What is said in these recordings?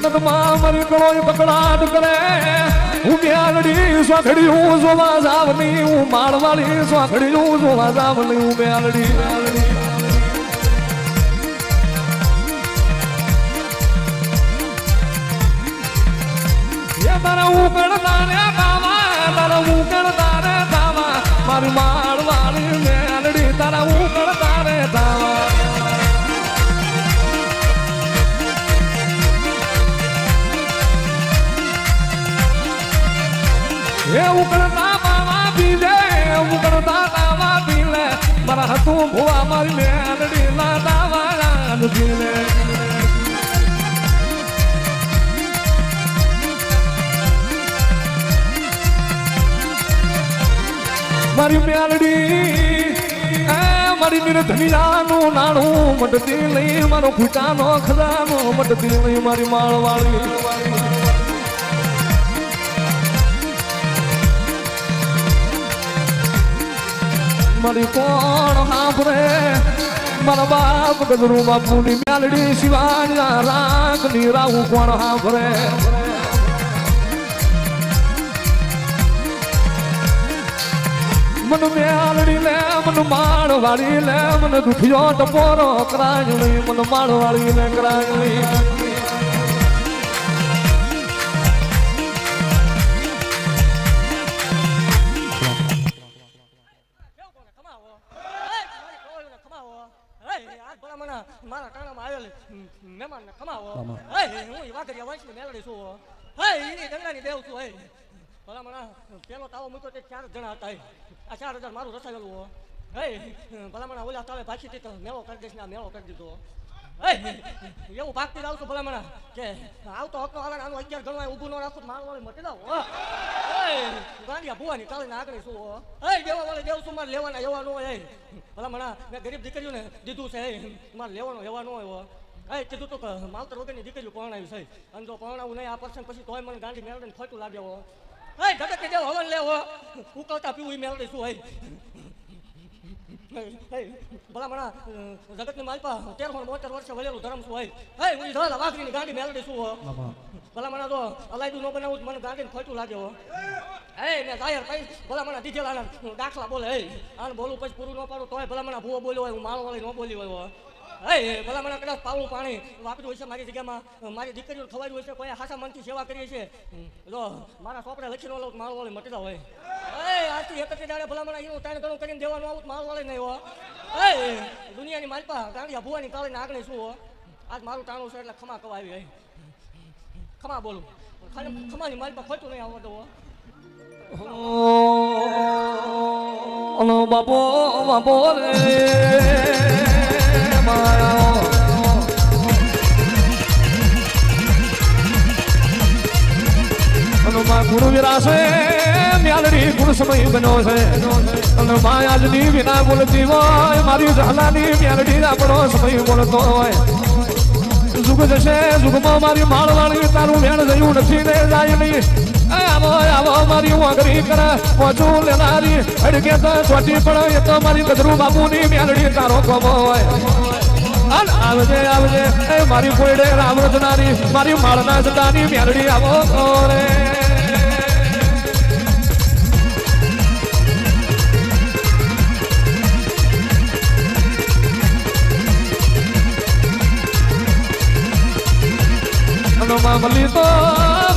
જગતમાં મરી ગળો બકડાટ કરે હું મ્યાલડી સ્વાખડી હું જોવા જાવની હું માળવાળી સ્વાખડી હું જોવા જાવની હું મ્યાલડી તારા ઉકળતા રે દાવા તારા ઉકળતા રે દાવા મારી માળવાળી મ્યાલડી તારા ઉકળતા રે દાવા એ ઉકળતા બાવા પીલે ઉકળતા દાવા પીલે મારા હાથું ભુવા મારી મેલડી ના દાવા પીલે મારી મેલડી મારી નિર્ધનિયાનું નાણું મટતી લઈ મારો ફૂટાનો ખજાનો મટતી લઈ મારી માળવાળી મારી કોણ હાંભરે મારા બાપ ગજરું બાપુની મ્યાલડી શિવાજી રાગની રાવું કોણ હાંભરે મન મ્યાલડી લે મન માળવાળી લે મને દુખિયો ટપોરો કરાયણી મન માળવાળી લે કરાયણી મારા કાણામાં આવેલ મહેમાનને ખમાવો હું વાઘરિયા વંશની મેલડી છું એની ગંગાની દેવ છું ભલા મને પેલો તાવો મૂક્યો તે 4 જણા હતા આ 4000 મારું રસાયેલું ભલા મને ઓલા તાવે ભાષી તો મેળો કરી દઈશ ને મેળો કરી દીધો એવું ભાગતી જાઉં છું ભલા મને કે આવતો હકનો આવે આનું 11 ગણવા ઊભું ન રાખું મારું વાળી મટી જાવ ગાંડિયા ભુવાની કાળીને આગળ છું દેવા વાળે દેવ છું મારે લેવાના એવા ન હોય ભલા મને મેં ગરીબ દીકરીઓને દીધું છે મારે લેવાનો એવા ન હોય કીધું તો માવતર વગરની દીકરીઓ પરણાવી છે અને જો પરણાવું નહીં આ પર્સન પછી તોય મને ગાંડી મેળવીને ખોટું લાગ્યો જગત દેવ હવન લેવો ઉકળતા પીવું એ મેળવી શું ભલા મણા જગતની માલપા 13-72 વર્ષે વળેલું ધર્મ શું હોય હું ધોલા વાઘરીની ગાંડી મેળવી શું ભલા મણા તો અલાયદું ન બનાવું મને ગાંડીને ખોટું લાગે મેં જાહેર કઈ ભલા મણા દીધેલા દાખલા બોલે આને બોલું પછી પૂરું ન પાડું તોય ભલા મણા ભૂવો બોલ્યો હોય હું માળો વાળી ન બોલી હોય ભલા મને કદાચ પાવલું પાણી વાપર્યું હોય છે મારી જગ્યામાં મારી દીકરીઓ ખવાડ્યું હોય છે કોઈ હાસા મનથી સેવા કરીએ છીએ જો મારા ચોપડે લખી ન લઉં માળ વાળી મટતા હોય આજથી 31 દાડે ભલા મને એવું ટાઈમ ઘણું કરીને દેવાનું આવું માળ વાળી નહીં હોય દુનિયાની માલપા ગાંડિયા ભુવાની કાળીને આગળ શું હો આજ મારું ટાણું છે એટલે ખમા કવાવી ખમા બોલું ખાલી ખમાની માલપા ખોટું નહીં આવડતું હો બાપો બાપો રે ગુરુ વિરાશે મ્યાલડી ગુરુ સમય બન્યો છે અને માયાજની વિના બોલતી હોય મારી ઝાલાની મ્યાલડી આપણો સમય બોલતો હોય જુગ જશે જુગમાં મારી માળવાળી તારું મેળ જયું નથી ને જાય નહીં આવો આવો મારી વાગરી કરે પહોંચું લેનારી અડકે તો ચોટી પડે એ તો મારી ગજરું બાપુની મ્યાલડી તારો કોમો હોય આવજે આવજે મારી કોયડે રામ રચનારી મારી માળના જટાની મ્યાલડી આવો રે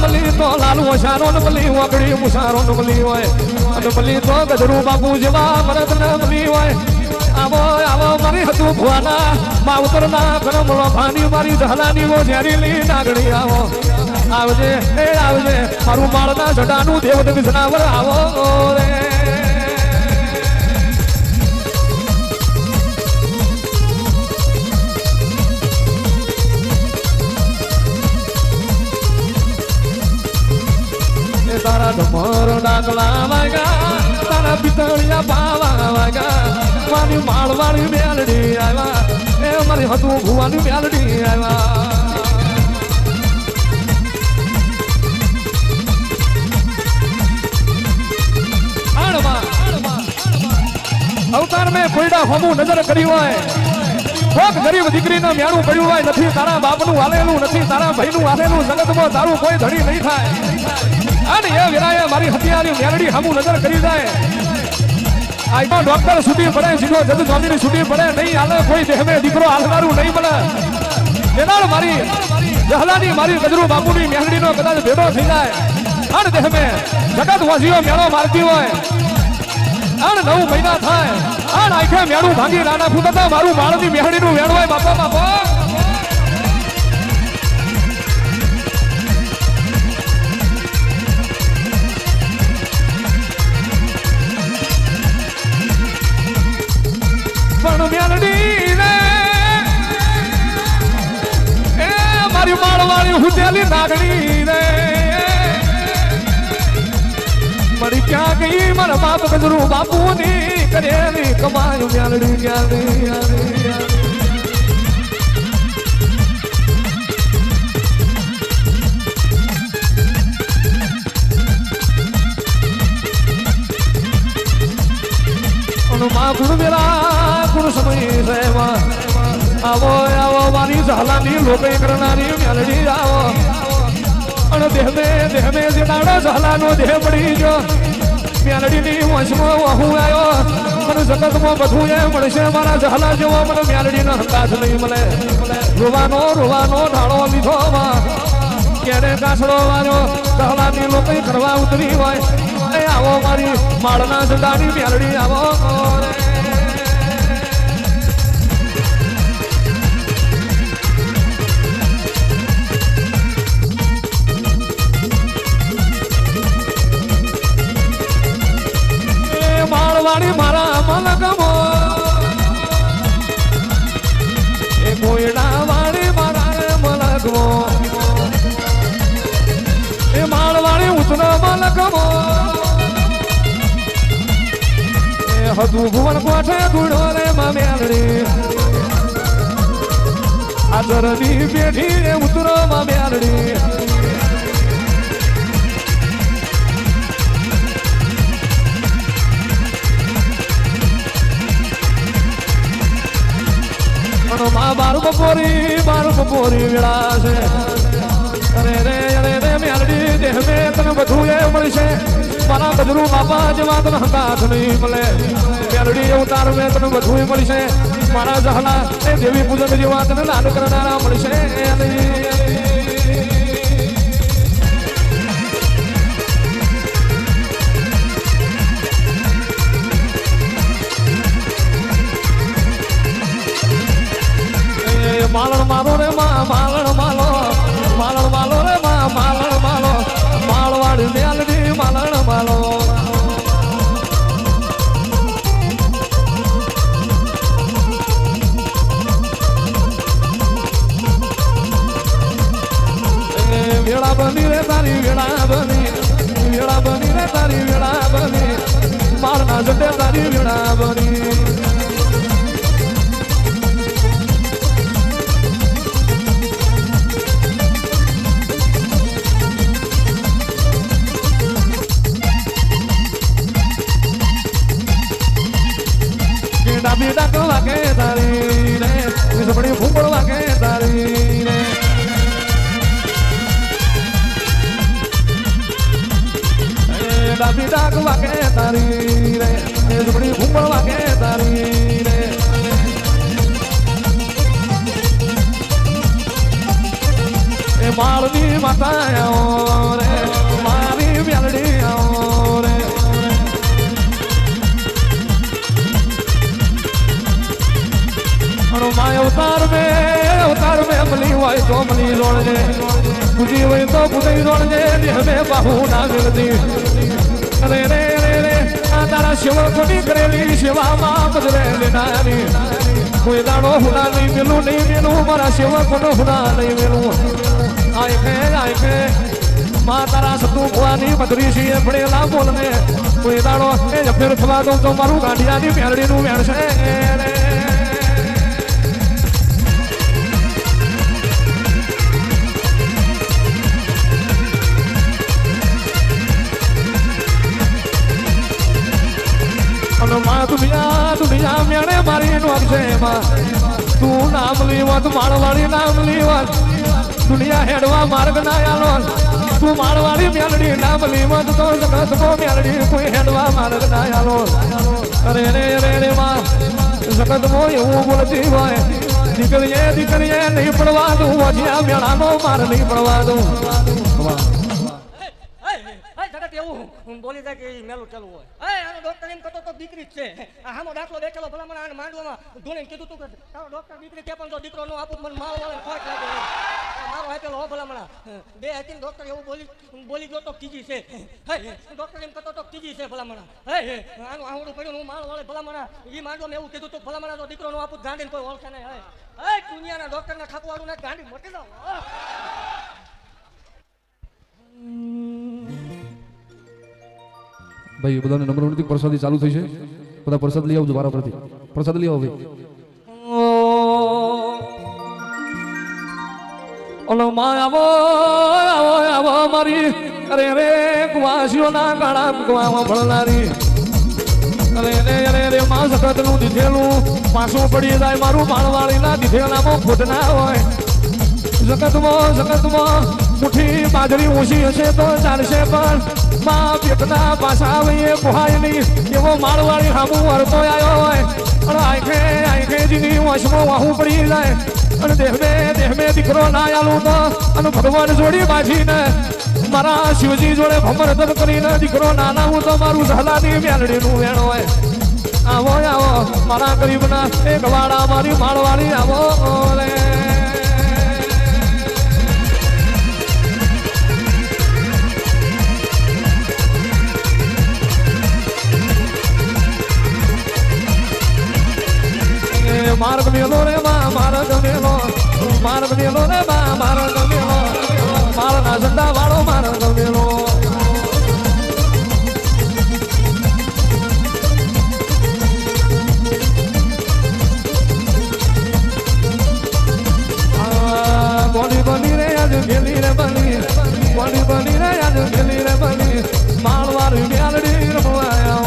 મલી તો લાલુ ઓછારો ને મલી વાકડી મુસારો ને મલી હોય અને મલી તો ગજરું બાપુ જેવા મરદ ને મલી હોય આવો આવો મારી હતું ભુવાના માવતરના કરમળો ભાની મારી ઝાલાની વો ઝેરીલી નાગણી આવો આવજે આવજે મારું માળના જડાનું દેવત વિસનાવર આવો રે તારા ઢમર ડાકલા વાગ્યા તારા પિતળિયા પાવા વાગ્યા મારી માળવાળી મેલડી આવ્યા એ મારી હતું ભુવાની મેલડી આવ્યા અવતાર મેં કોઈડા હોમું નજર કરી હોય કોક ગરીબ દીકરીને મેણું પડ્યું હોય નથી તારા બાપનું હાલેલું નથી તારા ભાઈનું હાલેલું જગતમાં તારું કોઈ ધણી નહીં થાય અને એ વિરાએ મારી હત્યાની મેરડી સામું નજર કરી જાય આઈનો ડોક્ટર છૂટી પડે સીધો જજ સ્વામીની છૂટી પડે નહીં હાલે કોઈ દેહમે દીકરો હાલનારું નહીં મળે એનાળ મારી જહલાની મારી ગજરુ બાપુની મેરડીનો કદાચ ભેડો થઈ જાય અને દેહમે જગત વાસીઓ મેળો મારતી હોય અને 9 મહિના થાય અને આખે મેળું ભાંગી નાના ફૂટતા મારું બાળની મેહડીનું વેણ હોય બાપા બાપા પણ મેલડી રે એ મારી માળવાળી હુતેલી નાગણી રે મારી ક્યાં ગઈ મારા બાપ ગજરું બાપુની કરેલી કમાયું મેલડી ક્યાં માં ગુણ મેરા ગુણ સમય રહેવા આવો આવો મારી ઝાલાની લોકે કરનારી મેલડી આવો અને દેહમે જે દાડો ઝાલાનો દેહ પડી ગયો મેલડીની વંશમાં હું આવ્યો મને જગતમાં બધું એ મળશે મારા ઝાલા જેવો મને મેલડીનો હંકાશ નહીં મળે રોવાનો ઢાળો લીધો ક્યારે કાસડો વાળો ઝાલાની લોકે કરવા ઉતરી હોય એ આવો મારી માળના સદાની મેલડી આવો માળવાડી મારા મલકમો એ કોયડા વાળી મારા મલકમો એ માળવાડી ઉતરો મલકમો હતું ભુવન કોઠે ગુડો રે મેલડી આદરની પેઢી રે ઉતરો મેલડી બારું બપોરી વેળા છે અરે રે મેલડી દેહ મે તને બધું એ મળશે મારા ગજરું બાપા જેવા તને હંકાશ નહીં મળે મેલડી અવતાર મેં તને બધું મળશે મારા જહલા એ દેવી પૂજન જેવા તને લાડ કરનારા મળશે માલણ માલો રે માલણ માલો રે માલણ માલો માળવાડી મેલડી માલણ માલો વેળા બની રે તારી વેળા બની રે તારી વેળા બની મારના જટે તારી વેળા બની ડાબી ડાક વાગે તારી રે સપડી ફૂંપડ વાગે તારી રે ડાબી ડાક વાગે તારી રે સપડી ફૂંપડ વાગે તારી રે એ માળની માતા આવો રે મારી મેલડી આવો રે માય અવતાર મે અમલી હોય તો અમલી જોડજે પૂજી હોય તો પૂજી જોડજે દેહમે બાહુ ના ગળતી અરે રે આ તારા સેવા કોની કરેલી સેવામાં બદરે લેનારી કોઈ દાડો હુના નહીં મેલું મારા સેવા કોનો હુના નહીં મેલું આય માં તારા સતુ ભવાની મધરી છે પડેલા બોલને કોઈ દાડો એ જફેર થવા દઉં તો મારું ગાંઠિયાની મેરડીનું વેણ છે દુનિયા મેળે મારી નો છે તું નામ લીવત માળવાળી નામ લીવત દુનિયા હેડવા માર્ગ ના આલો તું માળવાળી મેલડી નામ લીવત તો જગત કો મેલડી કોઈ હેડવા માર્ગ ના આલો અરે રે માં જગત મો એવું બોલતી હોય દીકરીએ નહીં પડવા દઉં વજ્યા મેળાનો માર નહીં પડવા દઉં બોલી જાય કે મેલું ચાલુ હોય આનો ડોક્ટર એમ કહેતો તો દીકરી જ છે આનો દાખલો બેઠેલો ભલા મને આને માંડવામાં ધોઈને કીધું તું કે તારો ડોક્ટર દીકરી કે પણ તો દીકરો નો આપું મને મારો વાળે ખોટ લાગે મારો આપેલો હો ભલા મને બે હતી ડોક્ટર એવું બોલી ગયો તો કીજી છે ડોક્ટર એમ કહેતો તો કીજી છે ભલા મને આનું આવડું પડ્યું હું મારો વાળે ભલા મને એ માંડવામાં એવું કીધું તું ભલા મને તો દીકરો નો આપું ગાંડીને કોઈ ઓળખે નહીં દુનિયાના ડોક્ટરના ઠાકવાળું ને ગાંડી મટી જાવ ભાઈ બધાને નંબર નથી પ્રસાદી ચાલુ થઈ છે બધા પ્રસાદ લઈ આવજો મારા પરથી પ્રસાદ લઈ આવો ભાઈ ઓલો માં આવો આવો આવો મારી અરે રે કુવાસીઓના ગાળા કુવામાં ભળનારી અરે રે માં સખત નું દીધેલું પાછું પડી જાય મારું માળવાળીના દીધેલામાં ખોટ ના હોય જગતમાં મુઠ્ઠી બાજરી ઓછી હશે તો ચાલશે પણ માં પેટના પાછા આવે એ પોહાય નહીં એવો માળવાળી હામું વરતો આવ્યો હોય અને આંખે જીની વશમાં વાહું પડી જાય અને દેહમે દીકરો ના આલું તો અને ભગવાન જોડી બાજીને મારા શિવજી જોડે ભમર તપ કરીને દીકરો ના લાવું તો મારું ઝાલાની મેલડીનું વેણ હોય આવો આવો મારા ગરીબના એક વાડા મારી માળવાળી આવો રે માર્ગ મેલો રે માં માર્ગ મેલો રે માં માર્ગ મેલો મારના ઝંડા વાળો માર્ગ મેલો બોલી બની રે આજ ગેલી રે બની બોલી બની રે આજ ગેલી રે બની માળવાળી મેલડી રમવાયા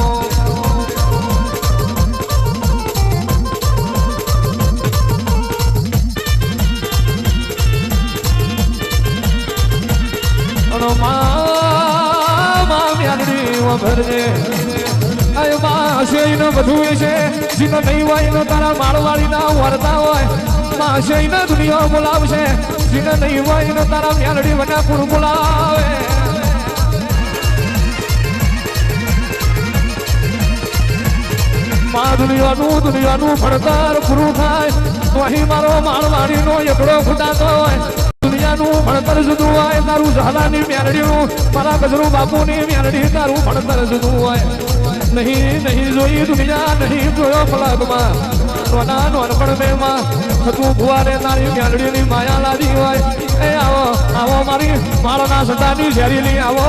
બધું છે જીનો નહીં હોય એનો તારા માળવાળી ના વરતા હોય માસે દુનિયા બોલાવશે જીને નહીં હોય એનો તારા મેલડી વટા કુળ બોલાવે માં દુનિયાનું ભણતર પૂરું થાય તો અહીં મારો માળવાળીનો એકડો ફૂટાતો હોય દુનિયાનું ભણતર જુદું હોય તારું ઝાલાની મેલડીનું મારા ગજરું બાપુની મેલડી તારું ભણતર જુદું હોય નહીં જોઈ દુનિયા નહીં જોયો ફલાકમાં સોના નોનપણ મેમાં થતું ભુવારે તારી મેલડીની માયા લાદી હોય એ આવો આવો મારી માળના સટાની ઝેરીલી આવો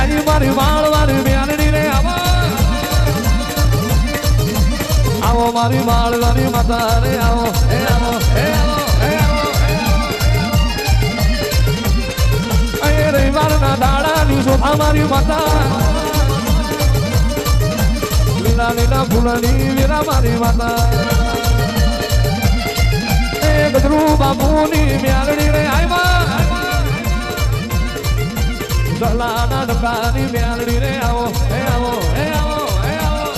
આજી મારી માળવાળી મેલડી રે આવો આવો મારી માળવાળી માતા રે આવો એ આવો એ આવો એ આવો એ રવિવારના દાડાની શોભા મારી માતા લીલા લીલા ફૂલની વીરા મારી માતા એ ગજરું બાપુની મેલડી રે આવ્યા ઝલાના ડબ્બાની મેલડી રે આવો એ આવો એ આવો એ આવો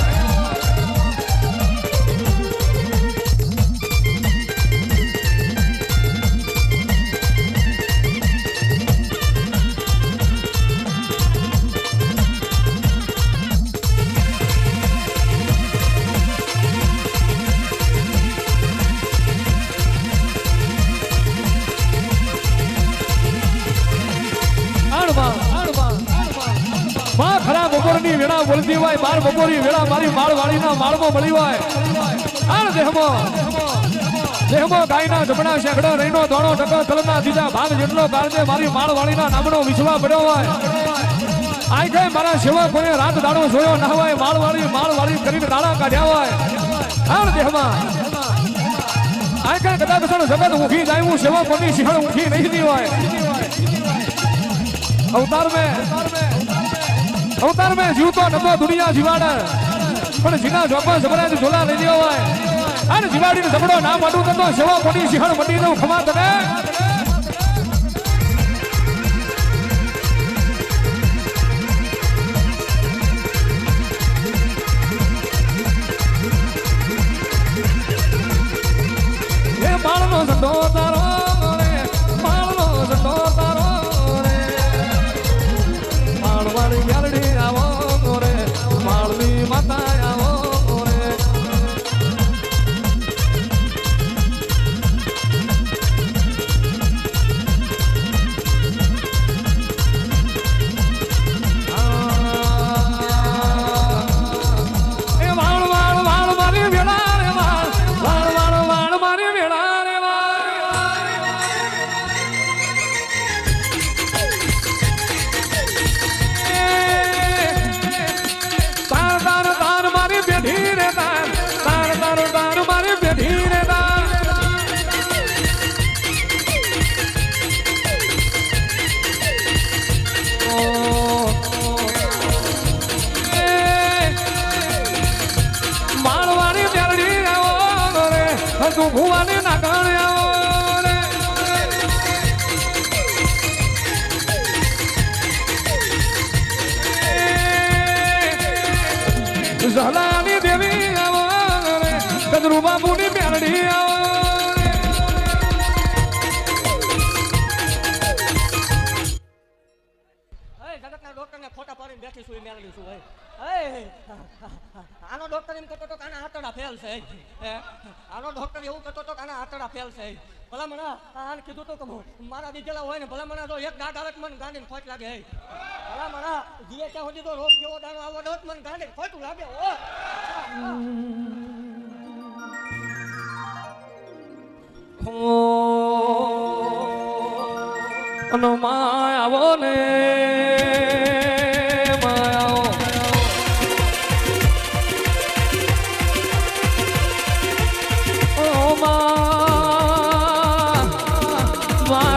બપોરની વેળા બોલતી હોય 12 બપોરની વેળા મારી માળવાળીના માળમાં મળી હોય આણ દેહમાં ગાયના જમણા શેકડો રહીનો દોણો ટકો તલના દીધા ભાગ જેટલો કાળજે મારી માળવાળીના નામનો વિશ્વા પડ્યો હોય આઈ મારા સેવા કોને રાત દાડો જોયો ના હોય માળવાળી કરીને દાડા કાઢ્યા હોય આણ દેહમાં આ કઈ કદાચ જગત ઊંઘી જાય હું સેવા કોની સિંહણ ઊંઘી નહીં દી હોય અવતાર મેં જીવતો નતો દુનિયા જીવાડ પણ જીના જોપા જબરાજ ઝોલા લઈ લ્યો હોય અને જીવાડીને જબડો ના માડું તો સેવા કોની સિંહણ મંડી નું ખમા તને માળનો ઝંડો તારો રે માળનો ઝંડો તારો રે માળવાળી યાલડી આવો રે માળની માતા આવો રે એ વાળ વાળ વાળ મારી વેળા રે વાળ વાળ વાળ વાળ મારી વેળા તું ભુવાને ના કારણે આવો રે ઝલાની દેવી આવો રે કદરુ બાબુની મેલડી આવો રે જગતના ડોક્ટરને ખોટા પાડીને બેઠી છું મેલડી છું ભાઈ આનો ડોક્ટર એમ કહેતો તો કે આના આંતરડા ફેલ છે આનો ડોક્ટર એવું કહેતો તો કે આના આંતરડા ફેલ છે ભલા મને આને કીધું તો કે મારા દીધેલા હોય ને ભલા મને તો એક દાંત આવે મને ગાંડીને ખોટ લાગે ભલા મને જીએ ત્યાં સુધી તો રોગ જેવો દાણો આવવા દો મને ગાંડીને ખોટું લાગે ઓ માયાવો ને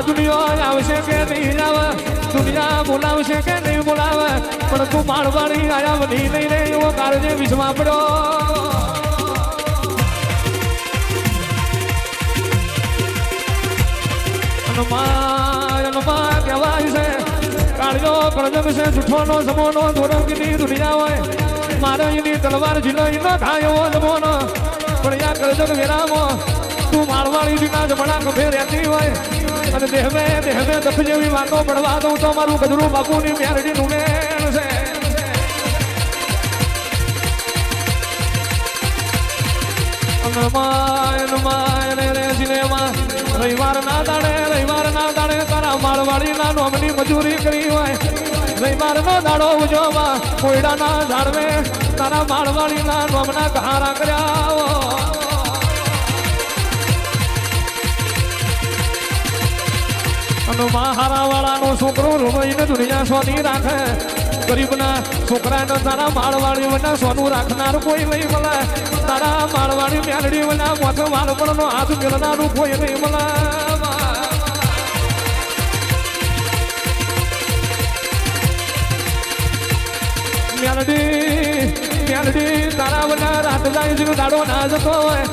દુનિયા આવશે કે નહીં આવે દુનિયા બોલાવશે કે નહીં બોલાવે પણ તું માળવાડી આયા વધી નહીં રે એવો કાળજે વિશ્વા પડ્યો હનુમાન કહેવાય છે કાળજો કરજમ છે જૂઠોનો સમોનો ધોરમની દુનિયા હોય મારે એની તલવાર ઝીલો એનો થાય એવો જમોનો પણ યા કરજમ વેરામો તું માળવાડી જીના જમણા કભે રહેતી હોય અને દેહવે દખ જેવી વાતો પડવા દઉં તો મારું ગધરું બાપુની મેરડી નું છે રવિવાર ના દાડે તારા માળવાડી ના નોમની મજૂરી કરી હોય રવિવાર નો દાડો ઉજવવા કોયડા ના ઝાડવે તારા માળવાડી ના નોમના કહારા કર્યા અને હારા વાળાનો છોકરો રોઈને દુનિયા સોની રાખે ગરીબના છોકરાને તારા માળવાડી વના સોનું રાખનાર કોઈ નહીં મળે તારા માળવાડી મેલડી વના મોથ વાળપણનો હાથ મેળનારું કોઈ નહીં મળે મેલડી તારા વના રાત જાય દાડો ના જતો હોય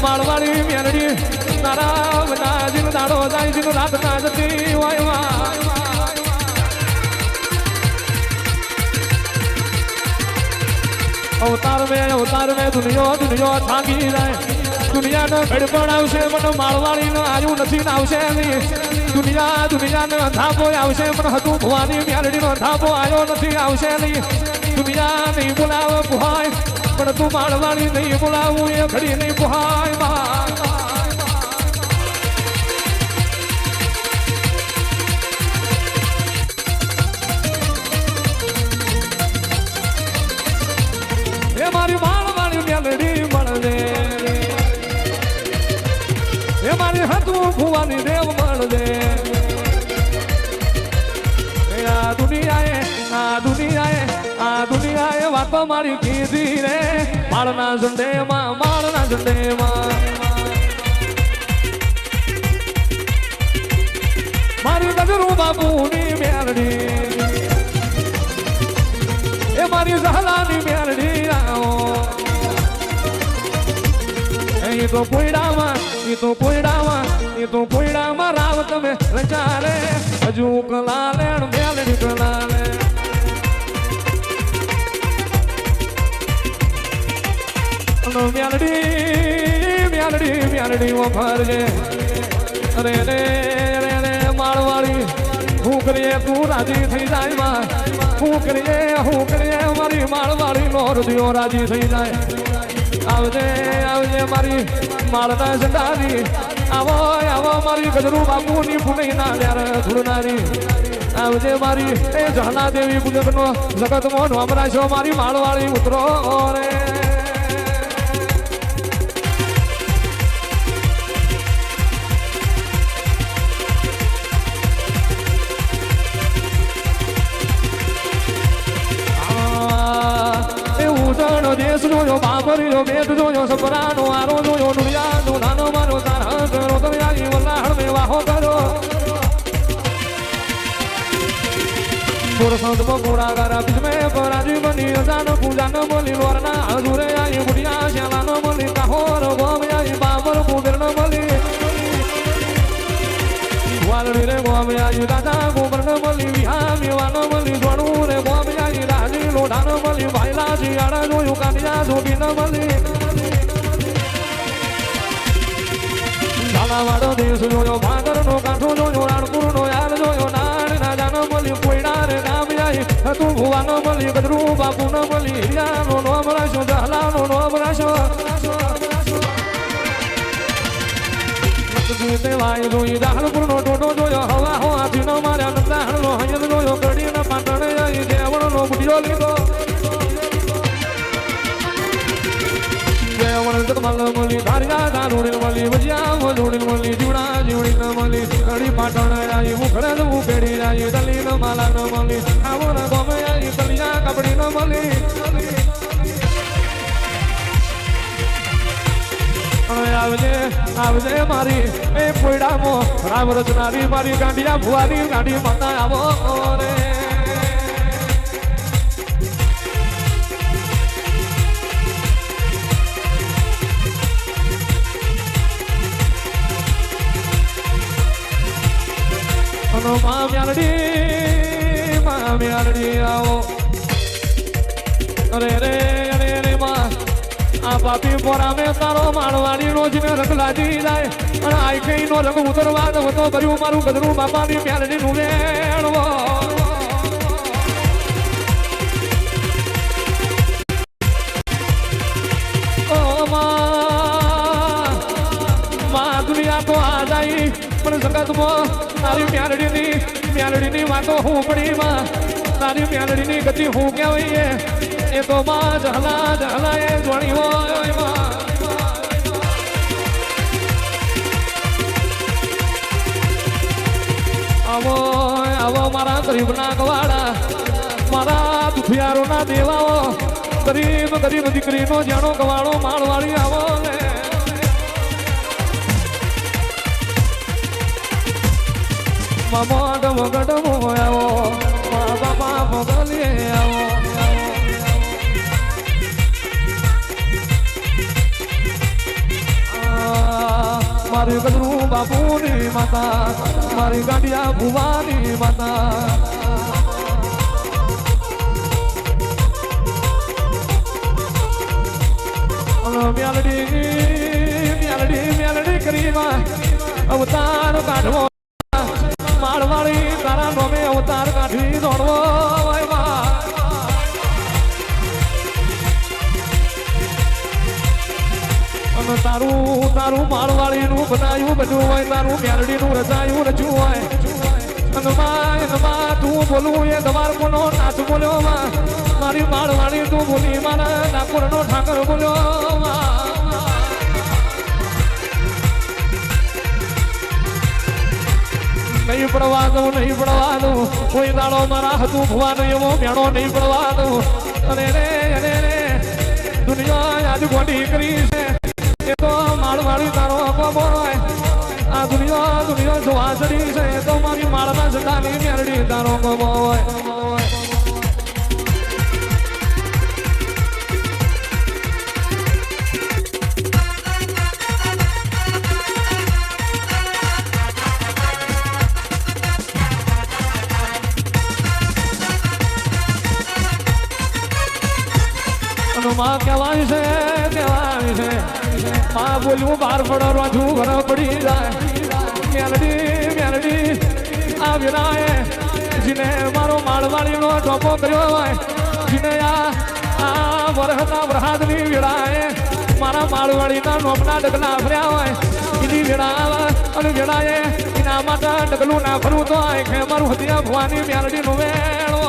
માળવાડી મેલડી તારા વના દાડો જાય રાત ના જતી હોય અવતાર મેં દુનિયા થાકી જાય દુનિયાનો ગડપણ આવશે મને માળવાડી નો આવ્યું નથી આવશે નહીં દુનિયાને થાપો આવશે પણ હતું ભવાની મેલડી નો થાપો આવ્યો નથી આવશે નહીં દુનિયા નહીં બોલાવે પુહાય પણ તું માળવાડી નહીં બોલાવું એ ઘડી નહીં પુહાય મારી માળવાળી મેલડી મળે એ મારી હતું ભુવાની દેવ મળે આ દુનિયાએ વાતો મારી કીધી રે માળના ઝંડેમાં બાપુની મેલડી એ મારી ઝાલાની મેલડી આવો એ તો કોયડામાં રાવ તમે રચારે હજુ કલાલે મેલડી કલાલે મેલડી વફરજે અરે રે માળવાળી હું કરીએ તું રાજી થઈ જાય માં હું કરીએ મારી માળવાળી નો હૃદયો રાજી થઈ જાય આવજે મારી માળના ઝંડાની આવો મારી ગજરું બાપુની પુનઈ ના યાર ધૂળનારી આવજે મારી એ ઝાલા દેવી ગુજરનો જગતમાં નોમ રાખ્યો મારી માળવાળી ઉતરો રે દેશ જોયો બાબરીયો બેટ જોયો સપરાનો આરો જોયો દુનિયાનો નાનો મારો તારા કરો દરિયાની વલાહળ મે વાહો કરો બોર સંત બકોડા ગારા બીચ મે પરાજી બની અજાન પૂજા ન બોલી લોરના હજુરે આઈ બુડિયા શ્યાલા ન બોલી કાહોર ગોમ આઈ બાબર કુબેર ન બોલી વાલડી રે ગોમ આઈ દાદા ગોબર ન બોલી વિહા મેવા ન બોલી જોણું રે ગોમ આઈ રાજી લોઢા ન બોલી ભાઈલા જીયાડા જોયું કાનિયા જોગી ન બોલી ઝાલાવાડો દેશ જોયો ભાગર નો કાંઠો જોયો રાણપુર નો યાર જોયો નાણ ના જાન બોલી કોયડા રે નામ આઈ તું ભુવા ન બોલી ગદરું બાપુ ન બોલી હિરિયાનો નોમ રાખ્યો ઝાલાનો નોમ રાખ્યો જીતે વાય જોઈ રાણપુર નો ટોટો જોયો હવા હો હાથી નો માર્યા નંદાહણ નો હૈયર જોયો કડી ના પાટણ આઈ દેવણ નો બુડિયો લીધો મલી ધારિયા ધારોડી મલી વજિયા જોડી મલી જીવડા જીવડી ન મલી કડી પાટણ આઈ મુખડે ન ઉકેડી આઈ દલી ન માલા ન મલી આવો ન ગમે આઈ કલિયા કપડી ન મલી આવજે મારી એ કોયડામો રામ રચનારી મારી ગાંડિયા ભુવાની ગાંડી માતા આવો રે મ્યાલડી આવો અરે રે માં આ પાપી પોરામે તારો માળવાડી નો જીને રંગ લાગી જાય અને આઈકઈ નો રંગ ઉતરવા દો તો ભર્યું મારું ગદરું બાપાની મ્યાલડી નું વેણવો માં દુનિયા તો આ જાય પણ જગતમાં તારી મ્યાલડીની વાતો હું પડી માં તારી મ્યાલડીની ગતિ હું કહેવાય એ તો માં ઝાલા એ જોણી હોય આવો મારા ગરીબના ગવાડા મારા દુખિયારોના દેવાઓ ગરીબ દીકરીનો જાણો ગવાડો માળવાળી આવો ને મોઢ વગડમો આવો મા બાપા મોગલીએ આવો મારી ગદરું બાપુની માતા મારી ગાંડિયા ભુવાની માતા મ્યાલડી કરીમાં અવતાર કાઢવો માળવાળી તારા નોમે અવતાર કાઢી દોડવો અને તારું માળવાળી નું બનાવ્યું બધું હોય તારું મ્યાલડી નું રચાયું રચ્યું હોય અને માં તું બોલવું એ દવાર કોનો નાચ બોલ્યો મારી માળવાળી તું બોલી મારા ડાકોર નો ઠાકર બોલ્યો નહીં પડવા દઉં કોઈ દાડો મારા હતું ભવાનો એવો મેળો નહીં પડવા દઉં અને રે દુનિયા આજ ગોડી કરી છે એ તો માળવાળી તારો હકો હોય આ દુનિયા જોવા ચડી છે એ તો મારી માળના ઝંડાની માં કહેવાય છે માં બોલ્યું બાર પડો રોજું ઘર પડી જાય મેલડી આ વિરાય જીને મારો માળવાળીનો ટોપો કર્યો હોય જીને આ વરહના વરહાદની વિડાય મારા માળવાળીના નોમના ડગલા ફર્યા હોય એની વિડા અને વિડાએ એના માટે ડગલું ના ફરવું તો કે મારું હતિયા ભવાની મેલડીનું વેણો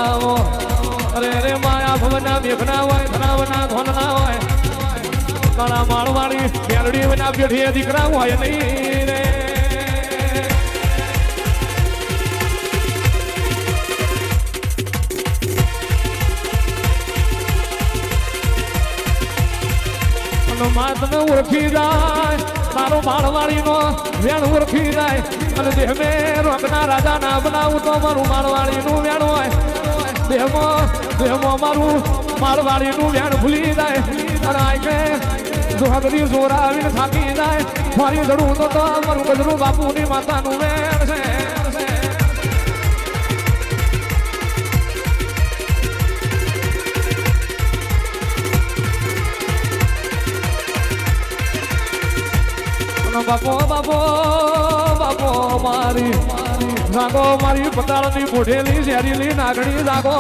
આવો અરે રે માયા ભવના મેઘના હોય ધનાવના ધોનના હોય કાળા માળવાળી મેલડી વિના પેઢીએ દીકરા હોય નહીં રે માં તને ઓળખી જાય મારો માળવાળીનો વેણ ઓળખી જાય અને દેહ મે રોકના રાજા ના બનાવું તો મારું માળવાળીનું વેણ હોય દેહમાં મારું માળવાળીનું વેણ ભૂલી જાય અને આઈ જોહગરી જોર આવીને થાકી જાય મારી જડું તો મારું ગજરું બાપુની માતાનું વેણ છે બાપો મારી જાગો મારી પતાળની પોઢેલી શેરીલી નાગણી જાગો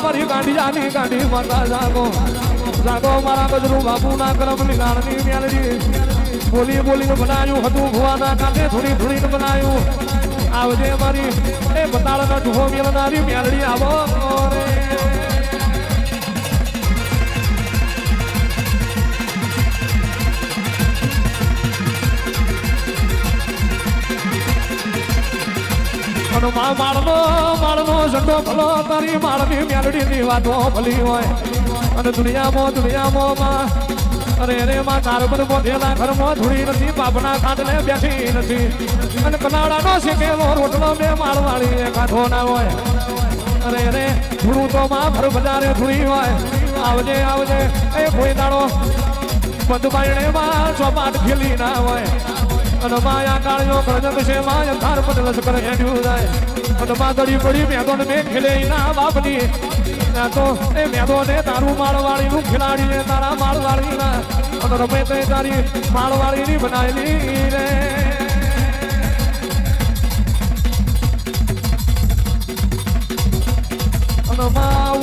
મારી ગાંડી માતા જાગો મારા ગજરું બાપુ ના કરમની ગાળની મેલડી બોલીને બનાવ્યું હતું ભુવાના કાંઠે થોડીને બનાવ્યું આવજે મારી એ પતાળના ઢૂહો મેલનારી મેલડી આવો રે માળનો ઝંડો ભલો તારી માળની મેલડીની વાતો ભલી હોય અને દુનિયામાં અરે રે માં કાર્બન બોધેલા ઘરમાં ધૂળી નથી બાપના ખાટલે બેઠી નથી અને કનાડાનો શેકેલો રોટલો બે માળવાળી કાઢો ના હોય અરે રે ધૂળું તો માં ભર બજારે ધૂળી હોય આવજે એ કોઈ દાડો બંધ બાયણે માં ચોપાટ ખેલી ના હોય અને માયા કાળિયો પ્રજક છે માય અંધાર પર લશ્કર હેડ્યું જાય અને માદડી પડી મેદો ને ખેલે ના બાપની ના તો એ મેદો ને તારું માળવાળીનું ખેલાડી ને તારા માળવાળીના અને રમે તે તારી માળવાળીની બનાવેલી રે અને માં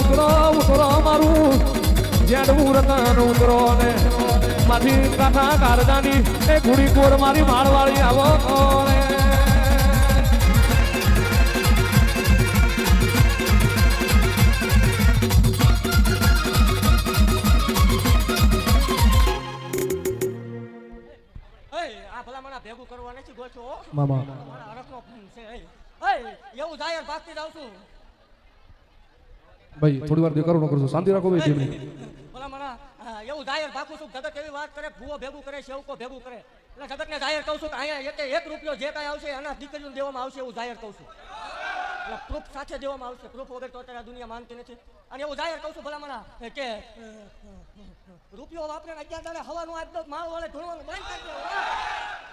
ઉતરો મારું જેડવું રતન ઉતરો ને માથી કાઠા કારદાની એ ઘોડી કોર મારી માળવાળી આવો રે આ ભલામણા ભેગું કરવા નથી ગોઠો મામા મારા અરખનો છે એવું જાહેર ભાગતી જાઉં છું ભાઈ થોડી વાર દેખાડો ન કરશો શાંતિ રાખો ભાઈ ભલામણા એવું જાહેર ભાગું છું જગત એવી વાત કરે ભૂવો ભેગું કરે સેવકો ભેગું કરે એટલે જગતને જાહેર કહું છું કે અહીંયા એક રૂપિયો જે કાંઈ આવશે એના દીકરીઓને દેવામાં આવશે એવું જાહેર કહું છું એટલે પ્રૂફ સાથે દેવામાં આવશે પ્રૂફ વગર તો અત્યારે દુનિયા માનતી નથી અને એવું જાહેર કહું છું ભલામણા કે રૂપિયો વાપરે 11 દાડે હવાનું આપતો માળ વાળે ધોળવાનું બંધ કરી દો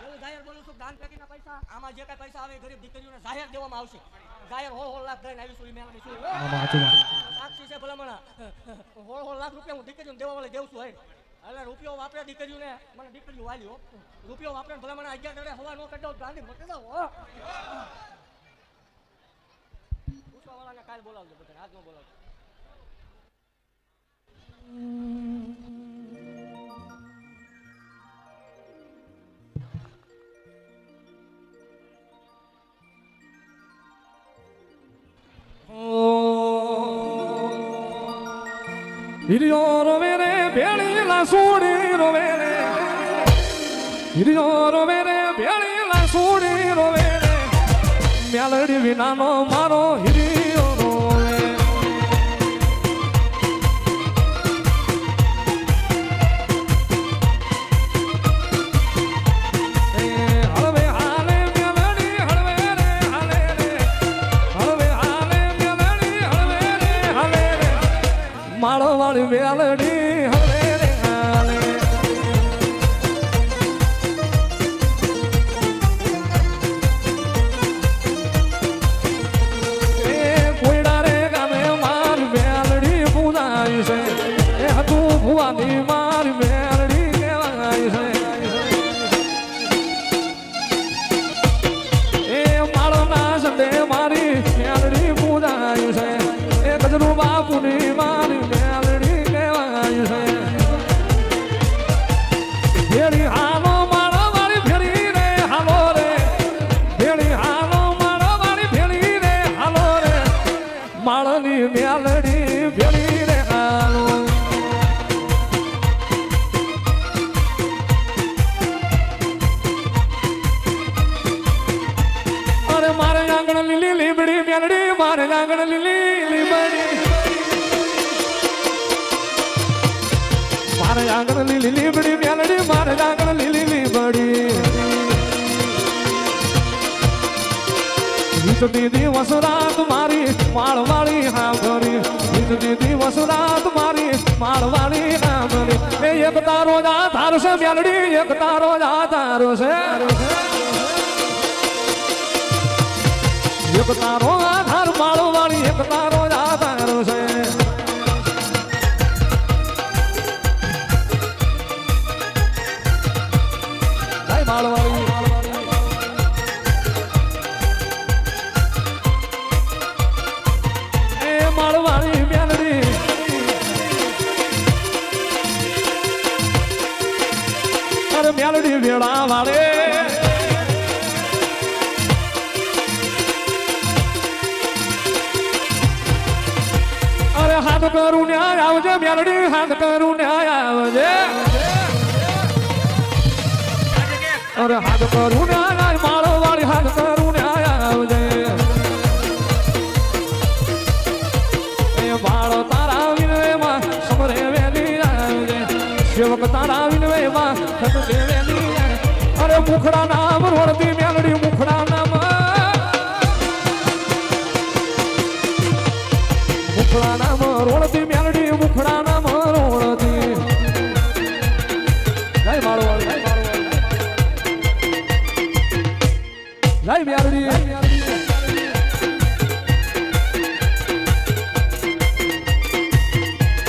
એવું જાહેર બોલું છું દાન પેટીના પૈસા આમાં જે કાંઈ પૈસા આવે ગરીબ દીકરીઓને જાહેર દેવામાં આવશે જાહેર 1.5 લાખ દઈને આવીશું મેળવી છું સાક્ષી છે ભલામણા 1.5 લાખ રૂપિયા હું દીકરીઓને દેવા વાળે દેવું છું એટલે રૂપિયો વાપરે દીકરીઓને મને દીકરીઓ વાલ્યો રૂપિયો વાપરે ભલામણા 11 દાડે હવા નો કઢો ગાંધી મોટી દો પૂછવાવાળાને કાલ બોલાવજો બધા આજ નો બોલાવજો હિરિયો રોવે રે ભેળીલા સોડી રોવે રે હિરિયો રોવે રે ભેળીલા સોડી રોવે રે મેલડી વિનાનો મારો હિરિયો રોવે વાળી મેલડી હરે રે હાલે એ કોયડા રે ગામે મારી મેલડી પૂજાય છે એ હતું ભુવાની મારી મેલડી કહેવાય છે એ માળના સંડે મારી મેલડી પૂજાય છે એ ગજરૂ બાપુની મારી મેલડી કહેવાય છે ભેળી હાલો માળો મારી ભેળી રે હાલો રે ભેળી હાલો માળો મારી ભેળી રે હાલો રે માળની મેલડી ભેળી રે હાલો અરે મારે આંગણ લીલી લીમડી મેલડી મારે આંગણ લીલી લીમડી મારે આંગણ લીલી લીમડી મેલડી મારે આંગણ લીલી લીમડી વીજળી દિવસ રાત મારી માળવાળી હાંભરી વીજળી દિવસ રાત મારી માળવાળી હાંભરી એ એક તારો જ આધાર છે મેલડી એક તારો જ આધાર છે એક તારો આધાર માળવાળી એક તારો જ આધાર છે માળવાળી એ માળવાળી મેલડી અરે મેલડી વેળા વાળે અરે હાથ કરું ન્યાય આવજે મેલડી હાથ કરું ન્યાય આવજે અરે હાથ કરું ન્યાય માળો વાળી હાથ કરું ન્યાય આવજે એ બાળો તારા વિનવેમાં સમરે વેલી આવજે સેવક તારા વિનવેમાં સમરે વેલી અરે મુખડા નામ રોડતી મેલડી મુખડા નામ મુખડા નામ રોડતી મેલડી મુખડા નામ રોડતી જય માળો વાળી જય મેલડી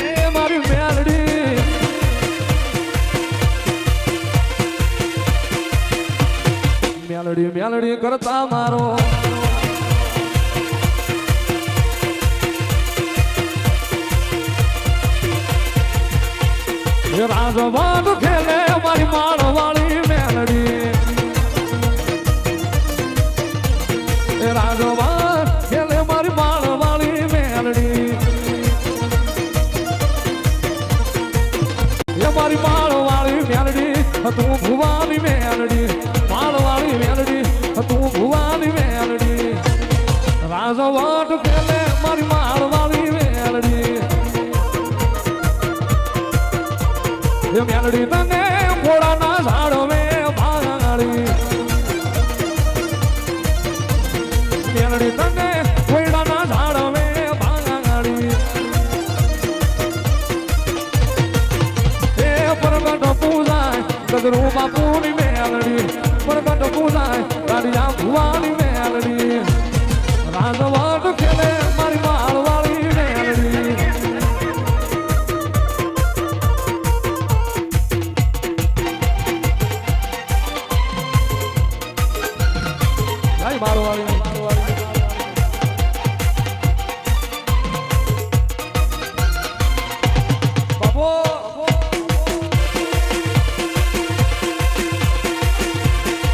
એ મારી મેલડી મેલડી મેલડી કરતા મારો રાજવાન ખેલે મારી માળવાળી મેલડી રાજવાન ખેલે મારી માળવાળી મેલડી એ મારી માળવાળી મેલડી હતું ભુવાની મેલડી માળવાળી મેલડી હતું ભુવાની મેલડી રાજવાટ ખેલે મારી માળવાળી મેલડી એ મેલડી તને ઘોડાના ઝાડવે ભાંગાડી મેલડી તને ઘોડાના ઝાડવે ભાંગાડી એ પરગટ પૂજાય ગગરૂ બાપુની મેલડી પરગટ પૂજાય ગાડિયા ભુવાની મેલડી રાજવાટ ખેલે મારી માળવાળી મેલડી માળવાળી બાપો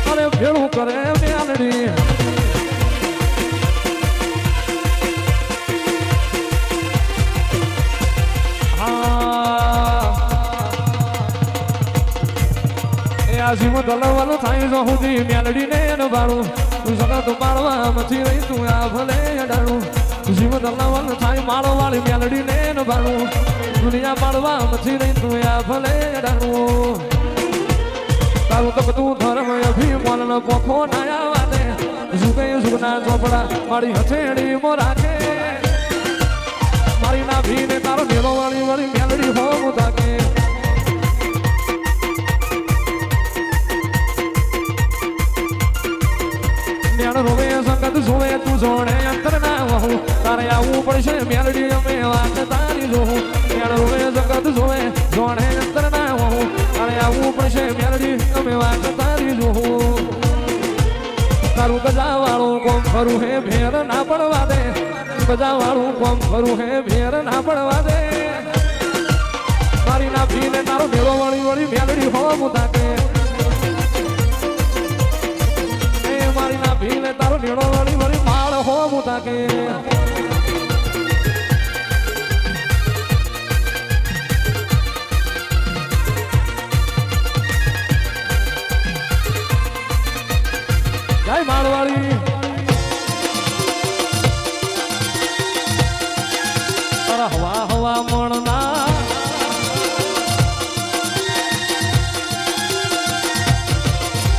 અરે ભેળું કરે મેલડી જીવન દલવાનું થાય જો સુધી મેલડી ને નભાડું તું સગત માળવા મથી રહી તું આ ભલે અડાડું જીવન દલવાનું થાય માળો વાળી મેલડી ને નભાડું દુનિયા માળવા મથી રહી તું આ ભલે અડાડું તારું તો બધું ધર્મ અભિમાન ન પોખો નાયા વાતે સુકે સુગના ચોપડા મારી હથેળી મો રાખે મારી ના ભીને તારો નેલો વાળી વાળી પડશે મેલડી અમે વાત તારી જોઉં મેળવે જગત જોવે જોણે અંતર ના હોઉં અને આવવું પડશે મેલડી અમે વાત તારી જોઉં તારું ગજાવાળું કોમ ખરું હે ભેર ના પડવા દે ગજાવાળું કોમ ખરું હે ભેર ના પડવા દે મારી ના ભીને તારો ભેળો વળી વળી મેલડી હો મુતાકે મારી ના ભીને તારો ભેળો વળી વળી માળ હો મુતાકે જય માળવાળી હવા હવા મણના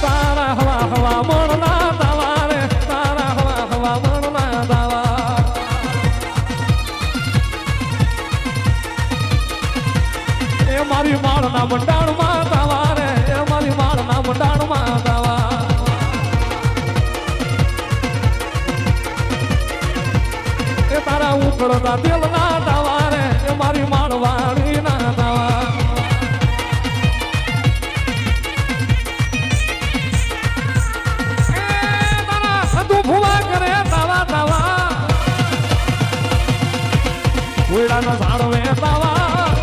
તારા હવા હવા મણના દાવા રે તારા હવા હવા મણના દાવા એ મારી માળના મંડાણમાં દાવા રે એ મારી માળના મંડાણમાં દાવા તારા ઉકળતા દિલ ના દાવા રે એ મારી માળવાળી ના દાવા તારા સદુ ભુવા કરે દાવા દાવા ઉડા ના ઝાડવે દાવા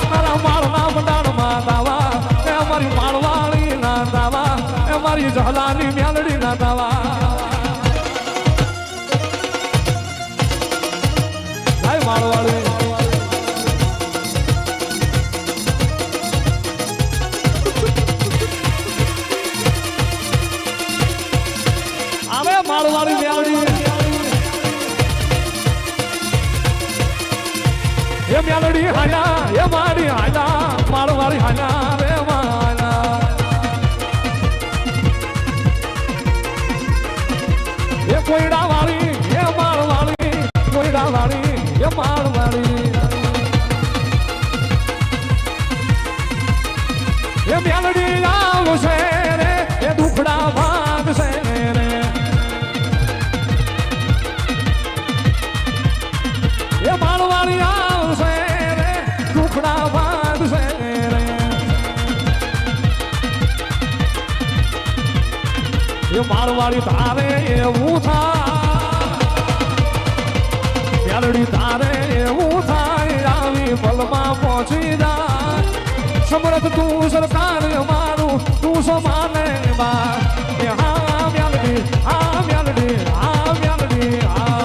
તારા માળના મંડાણમાં દાવા એ મારી માળવાળી ના દાવા એ મારી જહલાની મેલડી ના દાવા માળવાળી આવે માળવાળી મેલડી એ મેલડી હાલા એ મારી હાલા માળવાળી હાલા રે માલા એ કોઈડા વાળી એ માળવાળી કોઈડા વાળી એ માળવાળી એ મેલડી આવશે રે એ દુખડા ભાગશે રે એ માળવાળી આવશે રે દુખડા ભાગશે રે એ માળવાળી તારે એવું થાય મેલડી તારે એવું થાય આવી પલમાં પહોંચી જા સમરથ તું સરકાર મારું તું સમાને બા હા મેલડી હા મેલડી હા મેલડી હા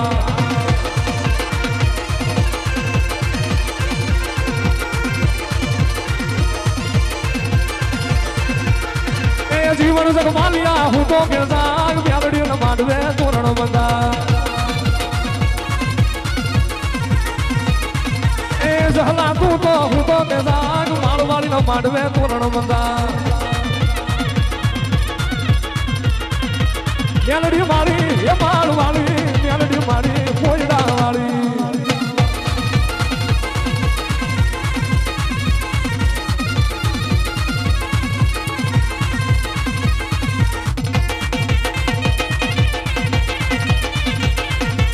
એ જીવન જગ માલિયા હું તો કે જાગ મેલડી ન માંડવે તોરણ બંધા જહલા તું તો હું તો તે જાગ માળવાળી નો માંડવે તોરણ બંધા મેલડી મારી એ માળવાળી મેલડી મારી કોયડા વાળી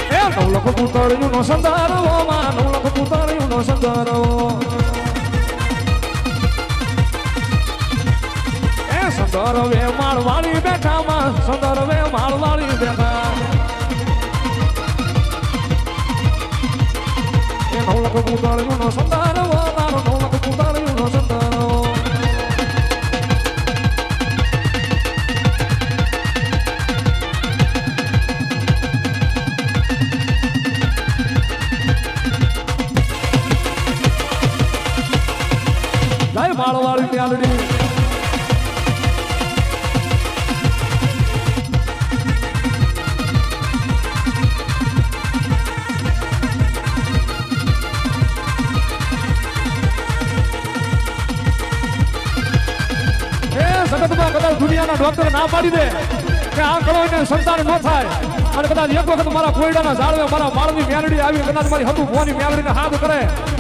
એ નવલખ પુતળિયું નો સંદારો માં નવલખ પુતળિયું નો સંદારો એ સંદારો વે માળવાળી બેઠા માં સંદારો વે માળવાળી બેઠા એ નવલખ પુતળિયું નો સંદારો મારો નવલખ પુતળિયું નો સંદારો માળવાળી મેલડી જગતમાં કદાચ દુનિયાના ડોક્ટર ના પાડી દે કે આ કરો એને સંતાન ન થાય અને કદાચ એક વખત મારા કોયડાના ઝાડવે મારા માળની મેલડી આવી કદાચ મારી હતું ભોની મેલડીને હાથ કરે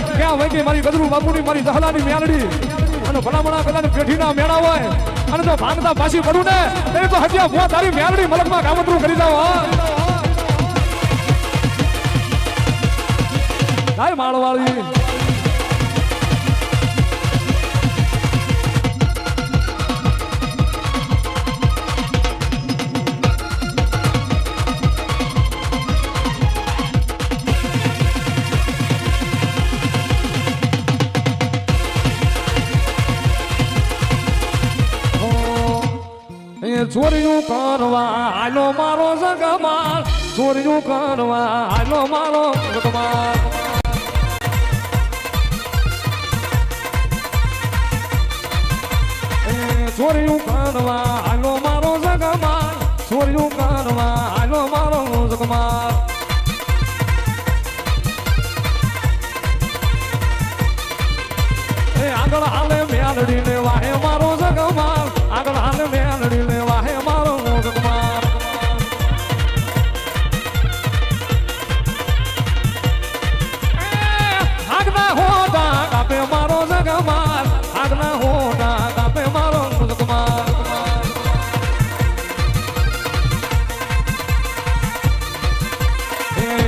ક્યાં વહી ગઈ મારી ગજરુ બાપુની મારી જહલાની મેલડી અને ભલામણા કદાચ પેઠીના મેળા હોય અને જો ભાગતા પાછી પડું ને એ તો હજી ભો તારી મેલડી મલકમાં કામતરું કરી જાવ જય માળવાળી ચોરીયું કરવા આલો મારો જગમાલ ચોરીયું કરવા આલો મારો જગમાલ ચોરીયું કરવા આલો મારો જગમાલ ચોરીયું કરવા આલો મારો જગમાલ આગળ હાલે મેલડી ને વાહે મારો જગમાલ આગળ હાલે મેલડી ને વાહે મારો જગમાલ આગના હોટા કાપે મારો જગમાલ આગના હોટા કાપે મારો જગમાલ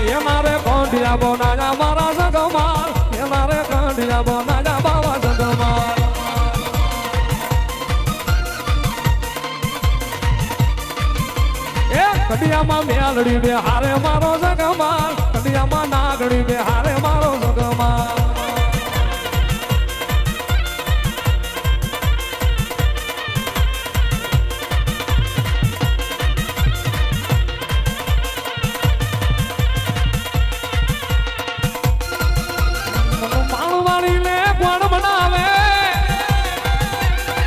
એ મારે કોંડિયા બોનાયા મારા જગમાલ એ મારે કોંડિયા બોનાયા બાવા જગમાલ કડિયામાં મેલડી બે હારે મારો જગમાલ કડિયામાં નાગડી બે હારે મારો જગમાલ માળવાળી ને કોણ બનાવે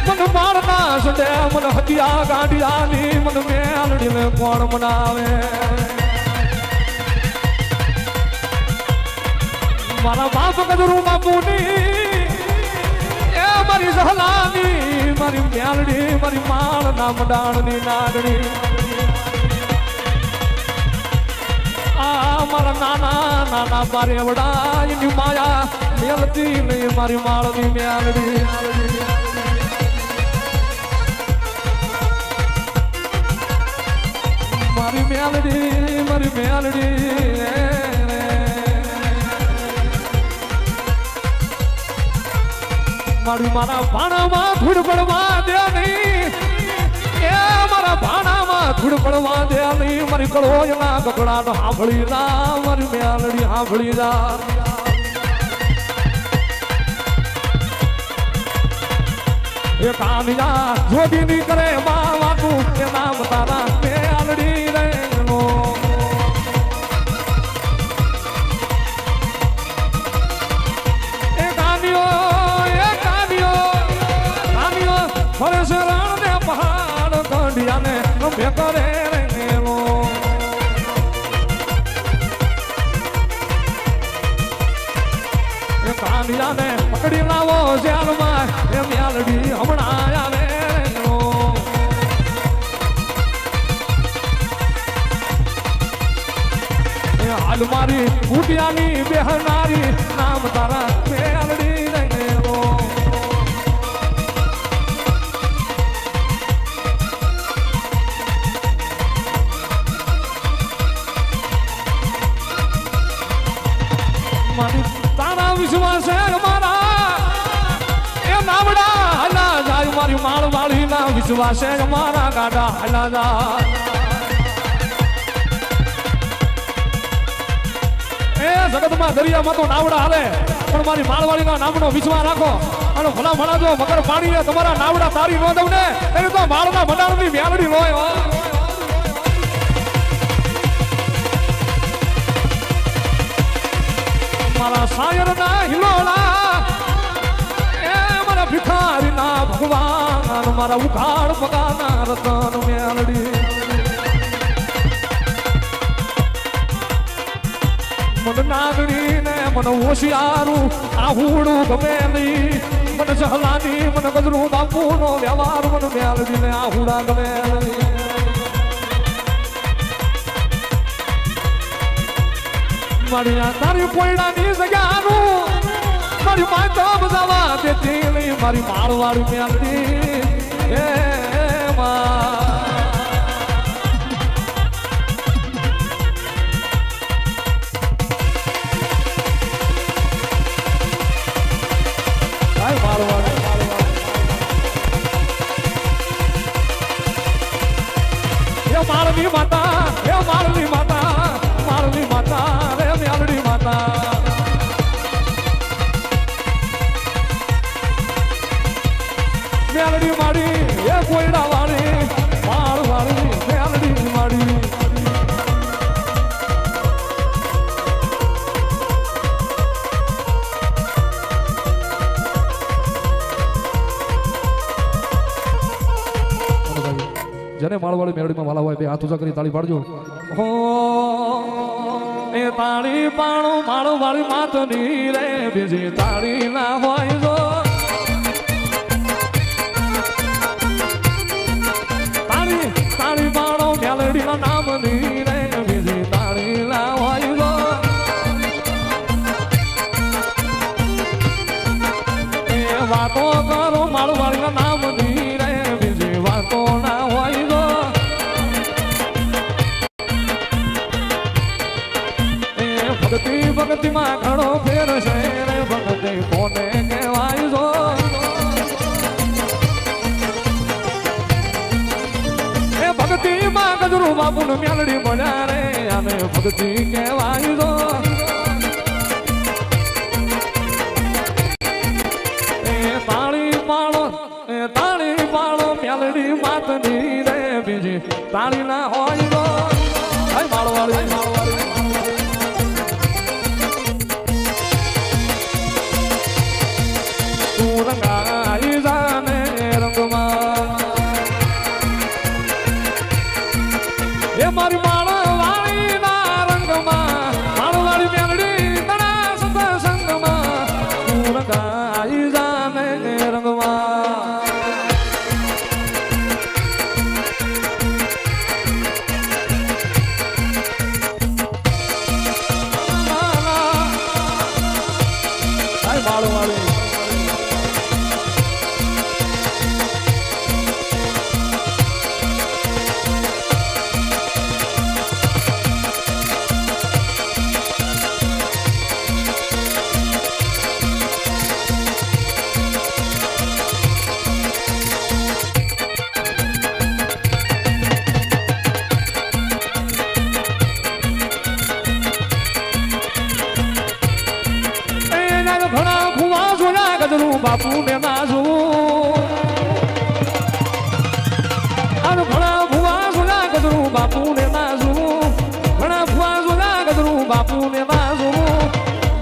મને મારના સડે મને હતિયા ગાંડિયાની મને મેલડી ને કોણ બનાવે મારા બાપ કદરું બાપુની એ મારી સહલાની મારી મેલડી મારી માળ ના મડાણની નાગણી આ મારા નાના નાના બારેવડા એની માયા મેલતી નહીં મારી માળની મેલડી મારી મેલડી મારી મેલડી મારી મારા ભાણામાં ધૂળ પડવા દે નહીં એ મારા ભાણામાં ધૂળ પડવા દે નહીં મારી કળોયના કકડાટ સાંભળી જા મારી મેલડી સાંભળી જા એ કામિયા જોડીની કરે માં વાતું એ નામ તારા મેલડી રેનો એ કામિયો ફરે છે રણ ને પહાડ કંડિયાને ગમે કરે રેનો એ કામિયાને પકડી લાવો જેલમાં એ મેલડી હમણાં આવે હાલ મારી કુટિયાની બેહનારી નામ તારા મેલડી રેલો મારી તારા વિશ્વાસ મારા એ નામડા હલા જાય મારી માળવાળી ના વિશ્વાસે મારા ગાડા હલા જાય જગતમાં દરિયામાં તો નાવડા હાલે પણ મારી માળવાળીના નામનો વિશ્વાસ રાખો અને ભલા ભલા જો મગર પાણીએ તમારા નાવડા તારી ન દઉં ને એને તો માળના ભંડારની મેલડી લોય મારા સાયરના હિલોળા એ મારા ભિખારીના ભગવાન મારા ઉઘાડ પગાના રતન મેલડી મને નાગણી ને મને હોશિયારું આહુડું ગમે નહીં મને સહલાની મને ગજરું બાપુનો વ્યવહાર મને મેલડી ને આહુડા ગમે નહીં મારી તારી પોયડાની જગ્યાનું મારી માતા બજાવા દેતી નહીં મારી માળવાળી મેલડી એ જેને માળવાળી મેળડીમાં વાલા હોય બે હાથ ઊંચા કરી તાળી પાડજો. હો એ તાળી પાણો માળવાળી માતની રે બીજી તાળી ના હોય જો તાળી તાળી પાણો મેળડીના નામની રે બીજી તાળી ના હોય જો વાતો કરો માળવાળીના નામની રે બીજી વાતો ના હોય જો એ ભક્તિ ભક્તિમાં ઘણો ફેર છે રે ભક્તિ કોને કહેવાય જો એ ભક્તિમાં ગજરું બાપુને મેલડી મળ્યા રે અને ભક્તિ કહેવાય જો તાળી પાડો મેલડી માતની રે બીજી તાળી ના હોય તો માળવાળી તું રંગાઈ જાને રંગમાં એ મારી માળવાળી ના રંગમાં માળવાળી મેલડી તણા સત્સંગમાં તું રંગાઈ જાને રંગમાં બાપુ ને નાજું અને ઘણા ભુવા સુના ગજરું બાપુ ને નાજું ઘણા ભુવા સુના ગજરું બાપુ ને નાજું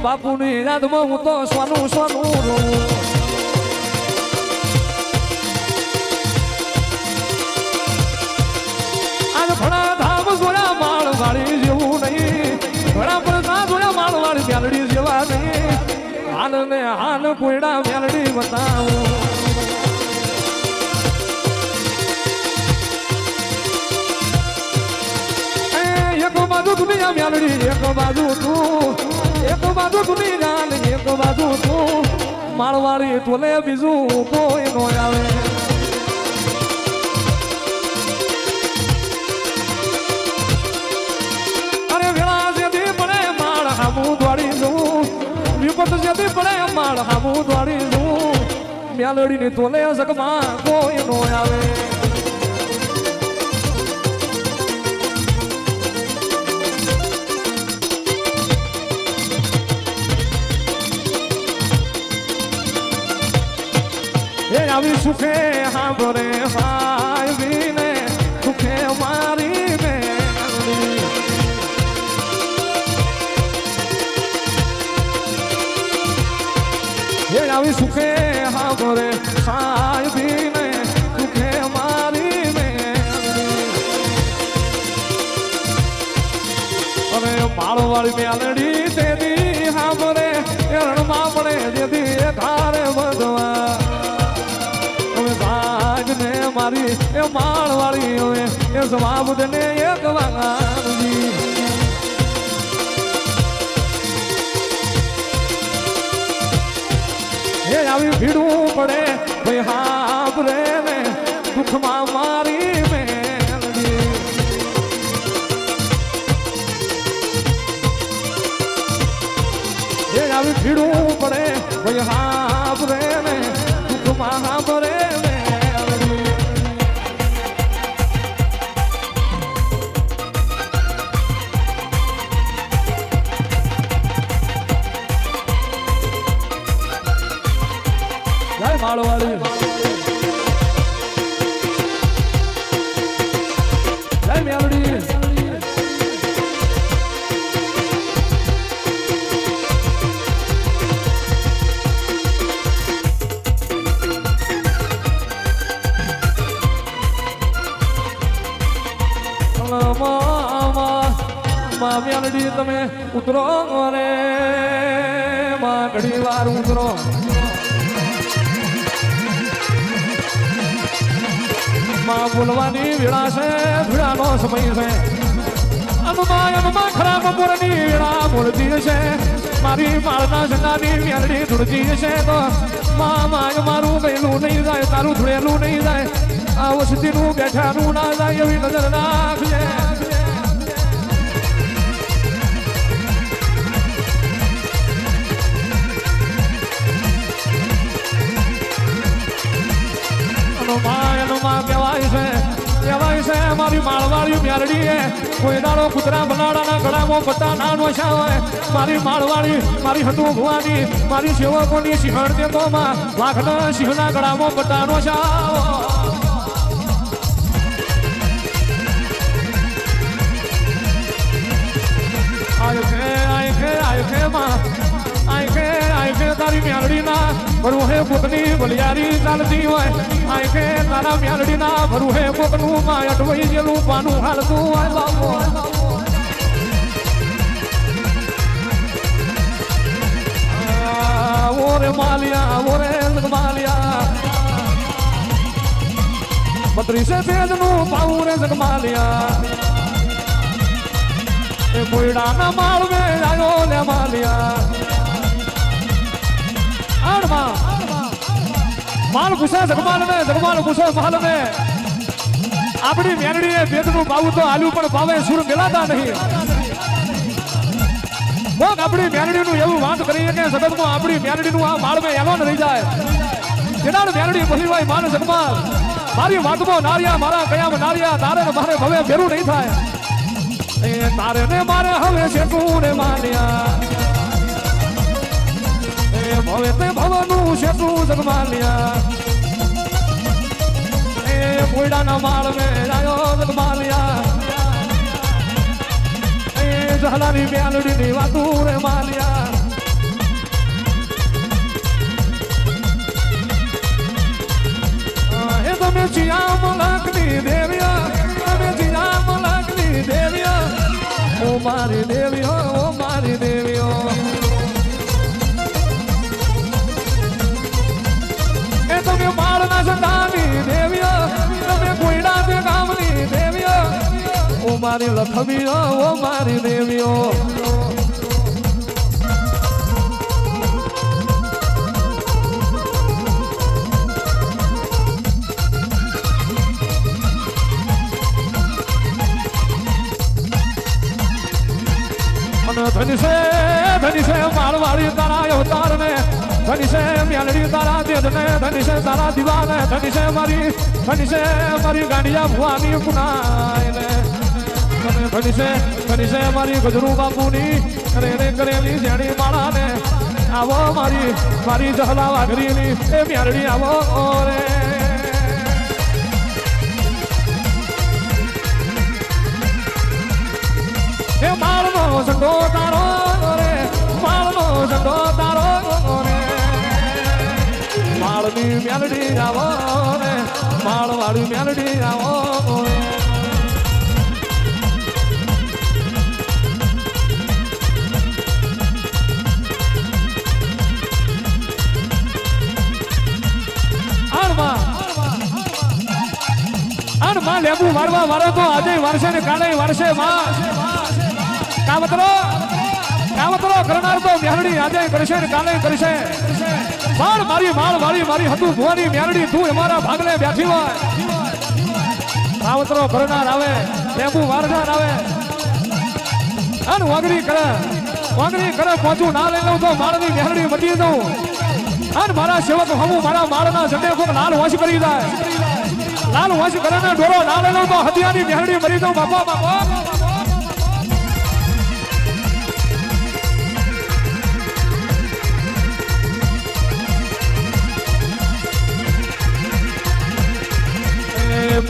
બાપુ ની યાદમાં હું તો સોનું સોનું રોઉં આજ ઘણા ધામ જોયા માળવાળી જેવું નહીં ઘણા પ્રસા જોયા માળવાળી મેલડી જેવા નહીં હાલ ને હાલ કોયડા મેલડી બતાવો એક બાજુ દુનિયા મેલડી એક બાજુ દુનિયા ને એક બાજુ તું માળવાળી ટોલે બીજું કોઈ નો આવે અરે વેળા જેથી પડે માળ હામું દોડી જવું વિપત જેથી પડે માળ હામું દોડી જવું મેલડીની તોલે જગમાં કોઈ નો આવે એ આવી સુખે હાંભરે ભાઈને સુખે મારી મેલડી એ આવી સુખે હાંભરે ભાઈને સુખે મારી મેલડી અને માળવાળી મેલડી તેદી હાંભરે રણમાં પડે જેથી ધારે બધવા ને મારી એ માળવાળી હોય એ જવાબ દને એક વાંગી એ આવી ભીડું પડે ભાઈ હાબરે ને દુઃખમાં મારી મેલડી એ આવી ભીડું પડે ભાઈ હાબરે ને દુઃખમાં હાબરે માળવાળી જય મેલડી તમે ઉતરો રે માં ઘડી વાર ઉતરો માં બોલવાની વેળા છે ભીડાનો સમય છે અનુમાં ખરા બપોરની વેળા બોલતી છે મારી માળના જનાની મેલડી ધૂળતી છે તો મારું ગયેલું નહીં જાય તારું ધૂળેલું નહીં જાય આ વસતીનું બેઠાનું ના જાય એવી નજર રાખજે કહેવાય છે મારી માળવાળી મેલડી કોઈ દાડો કૂતરા બનાડાના ગળામાં પત્તા ના નોશા હોય મારી માળવાળી મારી હતું ભુવાની મારી સેવકોની સિંહણ દેતો માં વાઘના સિંહના ગળામાં પત્તા નોશા તારી મેલડી ના ભરું હે કોકની બલિયારી ચાલતી હોય આંખે તારા મેલડી ના ભરું હે કોકનું માં અટવાઈ ગયેલું પાનું હાલતું હોય બાપો ઓરે માલિયા ઓરે જગમાલિયા 32 તેજનું પાઉં રે જગમાલિયા એ કોયડાના માળવે આવ્યો લે માલિયા माल घुसा जगमाल घुसो महल में अपनी मेलड़ी ने बेद नु पाऊ तो आलू पण पावे सुर मिलाता नहीं वो अपनी मेलड़ी नु एवं वात करीए के जगत में अपनी मेलड़ी नु आ माल में एलोन रही जाए जेना मेलड़ी बोली भाई मान जगमाल मारी वात में नारिया मारा कया में नारिया तारे ने मारे भवे बेरू नहीं थाय ए तारे ने मारे हवे से तू ने मानिया भवे ते भवनु शेतु जगमालिया ए कोयडाना माळ में आयो जगमालिया ए जहलानी मेलडी नी वातू रे मालिया ए तमे जिया मलकनी देविया तमे जिया मलकनी देविया ओ मारी देवियो ओ मारी देवियो તમે માળના સંતાની દેવીઓ તમે કોઈડા તે ગામની દેવીઓ ઓ મારી લખમીઓ ઓ મારી દેવીઓ ધની છે માળવાળી તારા અવતાર ને ધની છે મેલડી તારા દેદ ને ધની છે તારા દીવાને ધની છે મારી ગાંડિયા ભુવાની પુનાય ને ધની છે મારી ગજરુ બાપુની રે કરેલી જેણી માળા ને આવો મારી જહલા વાઘરીની એ મેલડી આવો રે એ માળનો ઝંડો તારો રે માળનો ઝંડો તારો રે માળની મેલડી આવો રે માળવાળી મેલડી આવો રે આણમાં લેબુ વાળવા વાળો તો આજે વર્ષે ને કાલે વર્ષે માં કાવતરો કરનાર તો મેલડી આજે કરશે ને કાલે કરશે મારી હતું ભુવાની મેલડી તું અમારા ભાગલે બેઠી હોય કાવતરો કરનાર આવે લેબુ વારનાર આવે અને વાગડી કરે પહોંચું ના લઈ લઉં તો માળની મેલડી મટી દઉં અને મારા સેવક હમું મારા માળના ઝંડે કોક લાલ વંશ કરી જાય લાલ વંશ કરે ને ડોરો ના લઈ લઉં તો હથિયાની મેલડી મરી દઉં બાપા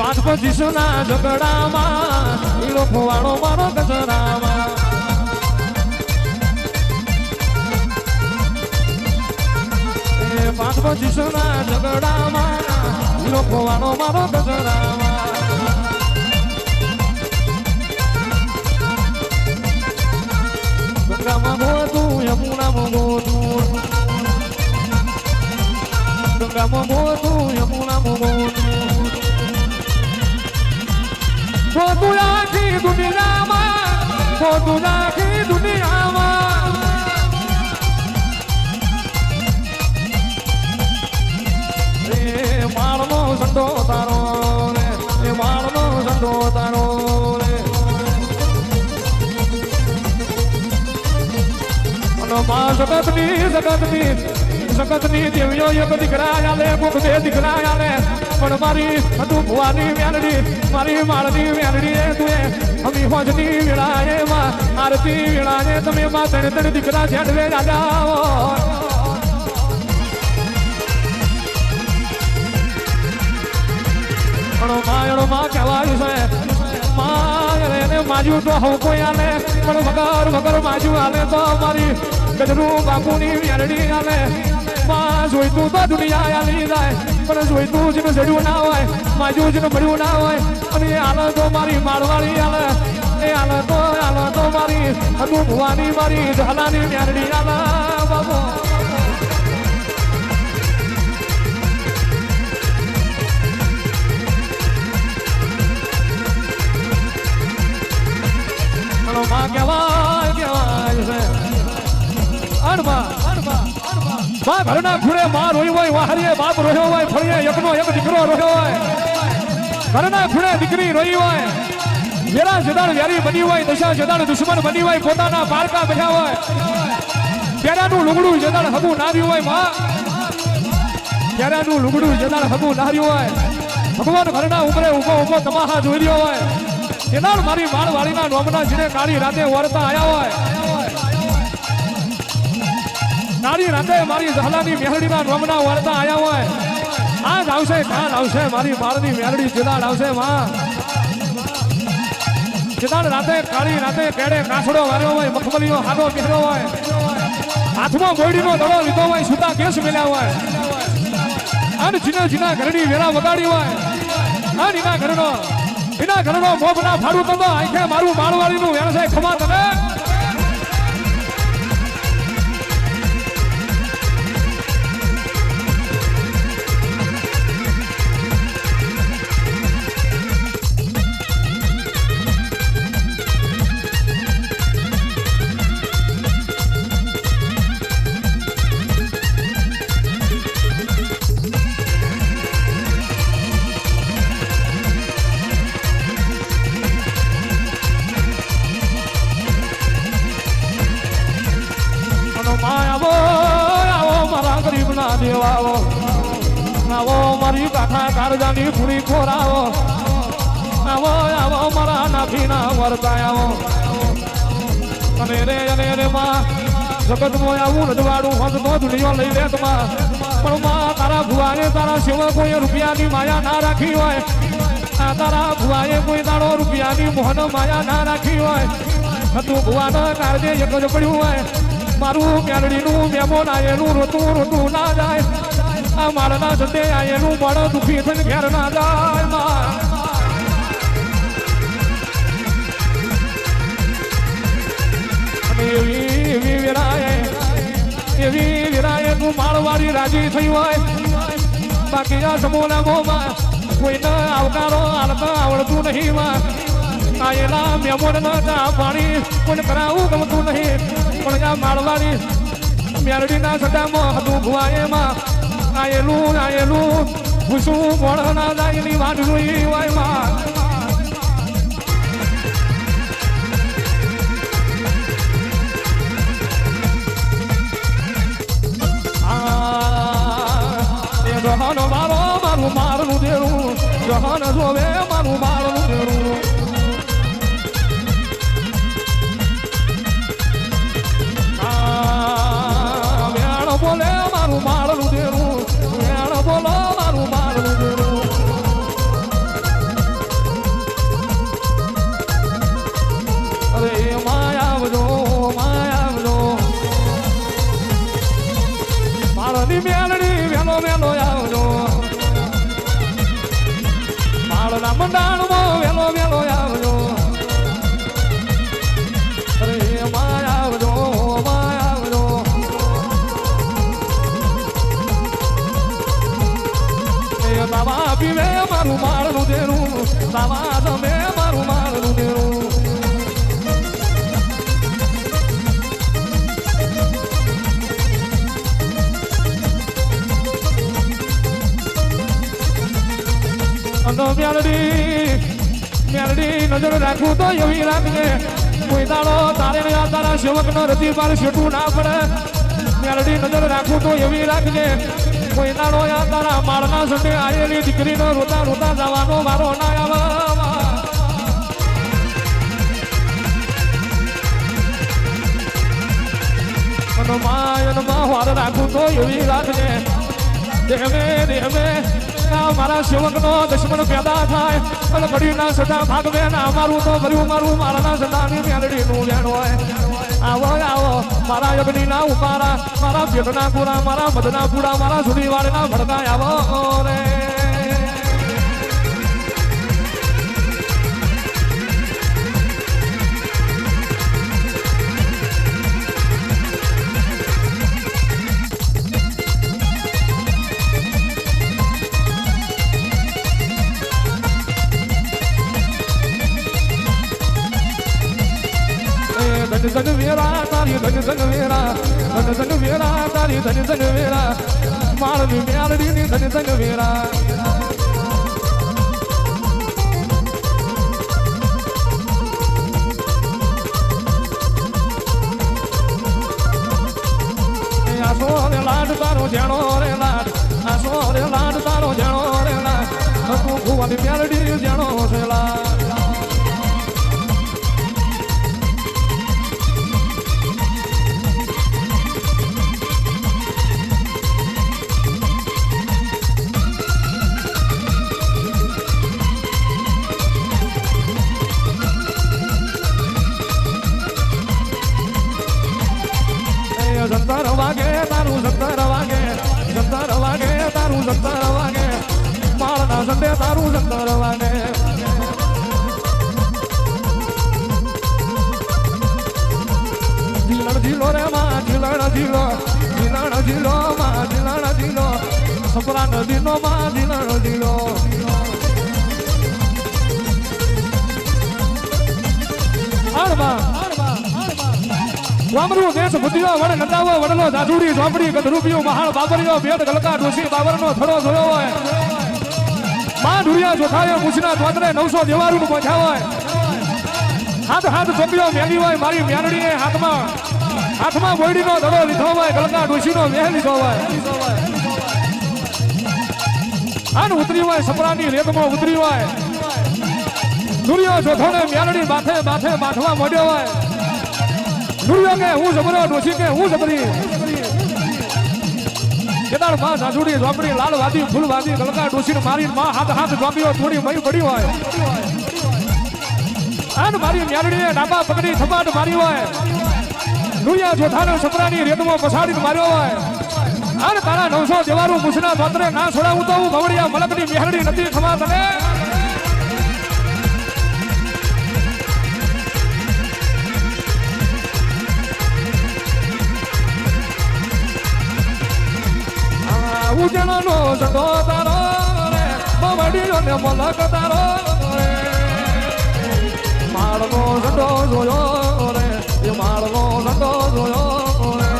પાંચ પચીસના ઝઘડામાં ઈલો ખોવાડો મારો કચરામાં પાંચ પચીસના ઝઘડામાં ઈલો ખોવાડો મારો કચરામાં ગંગામાં ગોતું યમુનામાં ગોતું ગંગામાં ગોતું યમુનામાં ગોતું ગોતું આખી દુનિયામાં ગોતું આખી દુનિયામાં માળનો સંડો તારો રે એ માળનો સંડો તારો રે અને માં જગતની દેવીઓ એક દીકરા આલે કોક બે દીકરા આલે પણ મારી તું ભુવાની વેલડી મારી માળની વેલડી એ તું અમી હોજની વેળાએ માં આરતી વેળાએ તમે માં ત્રણ દીકરા જેડવે રાજાઓ માયણો માં કહેવાય છે માયને માજુ તો હવ કોઈ આલે પણ વગર માજુ આલે તો મારી ગજરું બાપુની વેરડી આલે માં જોઈતું તો દુનિયા આલી જાય પણ જોઈતું જેનું જડ્યું ના હોય માજુ જેનું મળ્યું ના હોય અને એ આલે તો મારી માળવાળી આલે એ આલે તો મારી હજુ ભુવાની મારી ઝાલાની વેરડી આલે બાબુ માં કહેવાય છે અણમાં માં ઘરના ખૂણે માં રોઈ હોય વાહરીએ બાપ રોયો હોય ફળીએ એકનો એક દીકરો રોયો હોય ઘરના ખૂણે દીકરી રોઈ હોય વેરા જદાળ વેરી બની હોય દશા જદાળ દુશ્મન બની હોય પોતાના પારકા બેઠા હોય પેરાનું લુગડું જદાળ હગું નાર્યું હોય માં પેરાનું લુગડું જદાળ હગું નાર્યું હોય ભગવાન ઘરના ઉમરે ઉભો તમાહા જોઈ રહ્યો હોય એનાળ મારી માળવાળીના નોમના જીને કાળી રાતે વરતા આયા હોય કાળી રાતે મારી ઝાલાની મેહડીના નોમના વરતા આયા હોય આજ આવશે કાલ આવશે મારી માળની મેહડી જેદાળ આવશે માં જેદાળ રાતે કાળી રાતે કેડે કાસડો વાર્યો હોય મખમલીનો હાડો પહેર્યો હોય હાથમાં બોયડીનો દડો લીધો હોય સુતા કેસ મેલ્યા હોય અને જીના ઘરડી વેરા વગાડી હોય અને એના ઘરનો મોભના ફાડું તો આંખે મારું માળવાળીનું વ્યવસાય ખમા તને દેવાઓ આવો મારી કાઠા કારજાની પૂરી ખોરાવો આવો મારા નાભીના વર્તાયાવો અને રે માં જગતમાં આવું રજવાડું હોત તો દુનિયા લઈ લેત માં પણ માં તારા ભુવાએ તારા સેવકોએ રૂપિયાની માયા ના રાખી હોય આ તારા ભુવાએ કોઈ તારો રૂપિયાની મોહન માયા ના રાખી હોય તું ભુવાના કારજે એક જ પડ્યું હોય મારું મેલડીનું મેમોન આયેલું રોતું ના જાય આ માળના જતે આયેલું માળ દુખી થઈને ઘેર ના જાય એવી વિરાય તું માળવાળી રાજી થઈ હોય બાકી આ સમૂહના મોમાં કોઈને આવકારો હાલતા આવડતું નહીં માં આયેલા મેમોન ચા પાણી કોઈને કરાવું ગમતું નહીં પણ આ માળવાળી મેરડીના સદામાં હતું ભુવાએમાં આયેલું ભૂસું મોળ ના જાયની વાત જોઈ હોય માં જહાન મારું મારનું દેરું જહાન જોવે મારું મારનું દેરું બોલે મારું માળનું દેરું વેણ બોલો મારું માળનું દેરું અરે માયાવજો માળની મેલડી વેલો આવજો માળના મંડાણમાં વેલો આવજો અરે માયાવજો સાવા તમે મારું મારું દેરું મેલડી નજર રાખું તો એવી રાખજે કોઈ દાડો તારે તારા સેવક નો રતી પાર છેટું ના પડે મેલડી નજર રાખું તો એવી રાખજે કોઈ દાડો તારા માળના સંડે આવેલી દીકરીનો રોતા રોતા જવાનો મારો ના આવે વાર રાખું તો એવી રાખજે દેહમે મારા સેવક નો દુશ્મન પેદા થાય અને ઘડી ના સદા ભાગવે ના અમારું તો ભર્યું મારું મારા સદાની મેલડી નું વેણ હોય આવો આવો મારા યજ્ઞ ના ઉપારા મારા પેટના પૂરા મારા મધના પૂરા મારા સુધી વાળના ભડકા આવો રે ધન વેરા તારી ધન વેરા તારી ધન વેરા માળની મેલડીની ધન વેરા આસો રે લાડ તારો જાણો રે લાડ આસો રે લાડ તારો જાણો રે લાડ તું ભુવાની મેલડી જાણો છે લાડ સત્તર વાગે તારું 17 વાગે 17 વાગે તારું 17 વાગે માળના સંડે તારું 17 વાગે જીલણ જીલો રે માં જીલણ જીલો માં જીલણ જીલો સપરા નદીનો માં જીલણ જીલો વામરું દેશ બુદ્ધિયો વડ નંદાવો વડલો જાજુડી ઝોપડી ગધરૂપિયો મહાળ બાબરિયો ભેદ ગલકા ડોસી બાબરનો થોડો જોયો હોય માં ઢુરિયા જોઠાયો મુછના તોતરે 900 દેવારું પહોંચ્યા હોય હાથ ચોપ્યો મેલી હોય મારી મેલડીએ હાથમાં બોયડીનો દડો લીધો હોય ગલકા ડોસીનો વેહ લીધો હોય આન ઉતરી હોય સપરાની રેતમાં ઉતરી હોય ઢુરિયો જોઠોને મેલડી માથે બાંધવા મોડ્યો હોય ઢુરિયો કે હું જબરો ડોસી કે હું જબરી કેદાર માં સાસુડી ઝોપડી લાલવાદી ફૂલવાદી ગલકા ડોસીને મારી માં હાથ ઝોપીઓ થોડી મય પડી હોય આન મારી મેલડીએ ડાબા પકડી થપાટ મારી હોય ઢુરિયા જોઠાને સપરાની રેતમાં પછાડીને માર્યો હોય આન તારા 900 દેવારું મુછના તોતરે ના છોડાવું તો હું ભવડિયા મલકની મેલડી નથી ખમા તને ઉજણનો જડો તારો રે બવડીયો ને મલક તારો રે માળનો જડો જોયો રે એ માળનો જડો જોયો રે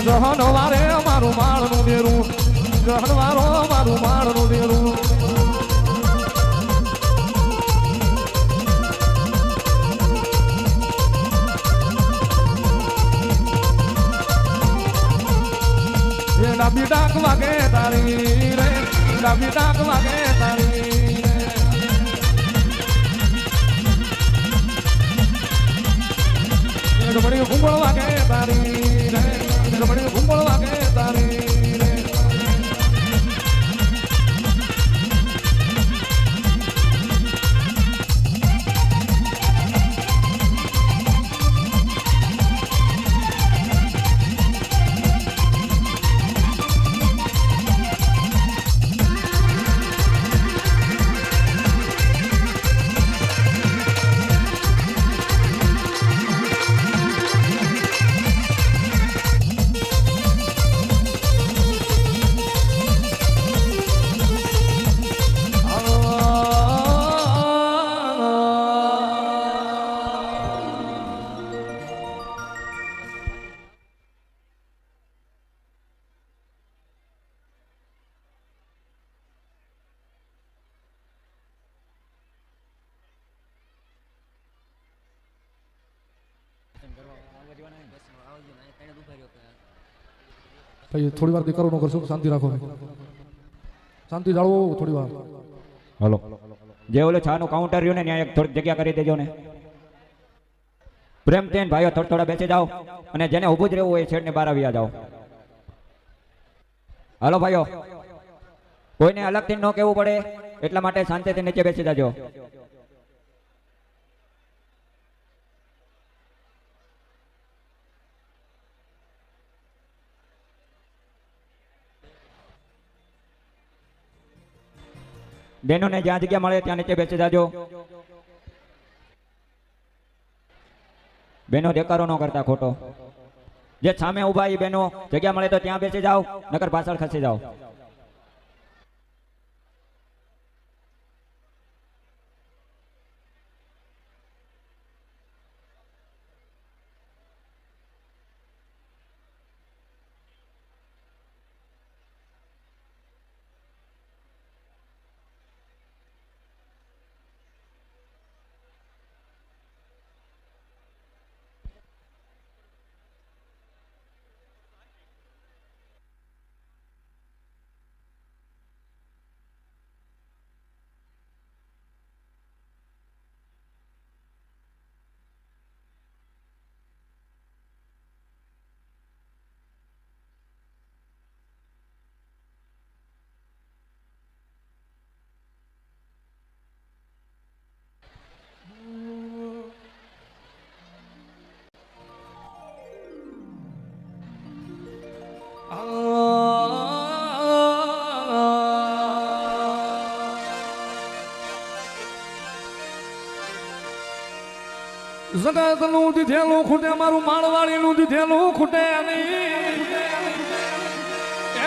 જહનવારે મારું માળનું દેરું જહનવારો મારું માળનું દેરું ભાઈ થોડી વાર દીકરો નો કરશો, શાંતિ રાખો, શાંતિ જાળવો થોડી વાર. હલો, જે ઓલો છાનું કાઉન્ટર રહ્યું ને ત્યાં એક થોડીક જગ્યા કરી દેજો ને. પ્રેમથી ભાઈઓ થોડા બેસી જાઓ અને જેને ઊભું જ રહેવું હોય છેડને બહાર આવી જાઓ. હાલો ભાઈઓ, કોઈને અલગથી ન કહેવું પડે એટલા માટે શાંતિથી નીચે બેસી જાજો. બહેનોને જ્યાં જગ્યા મળે ત્યાં નીચે બેસી જાજો. બહેનો દેકારો ન કરતા ખોટો. જે સામે ઉભા એ બહેનો જગ્યા મળે તો ત્યાં બેસી જાઓ, નકર પાછળ ખસી જાઓ. જગતનું દીધેલું ખૂટે, મારું માળવાડીનું દીધેલું ખૂટે નહીં.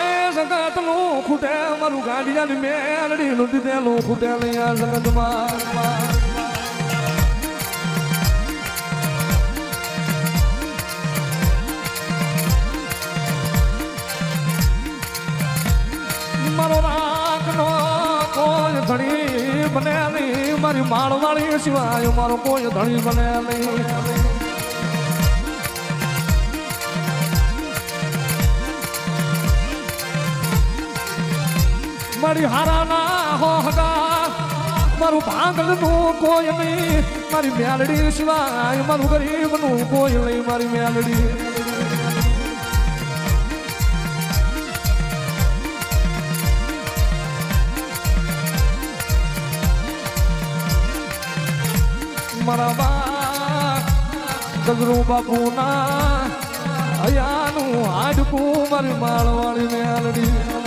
એ જગતનું ખૂટે, મારું ગાંડિયાની મેલડીનું દીધેલું ખૂટે નહીં. આ જગતમાં મારો રાખનો કોઈ ધણી બને નહીં, મારી માળવાળી સિવાય મારો કોઈ ધણી બને નહીં. મારી હારાના હોહગા મારું ભાગલનું કોઈ નહીં, મારી મેલડી સિવાય મારું ગરીબનું કોઈ નહીં. મારી મેલડી મારા બા ગજરુ બાપુના હયાનું હાડકું મારી માળવાળી મેલડી.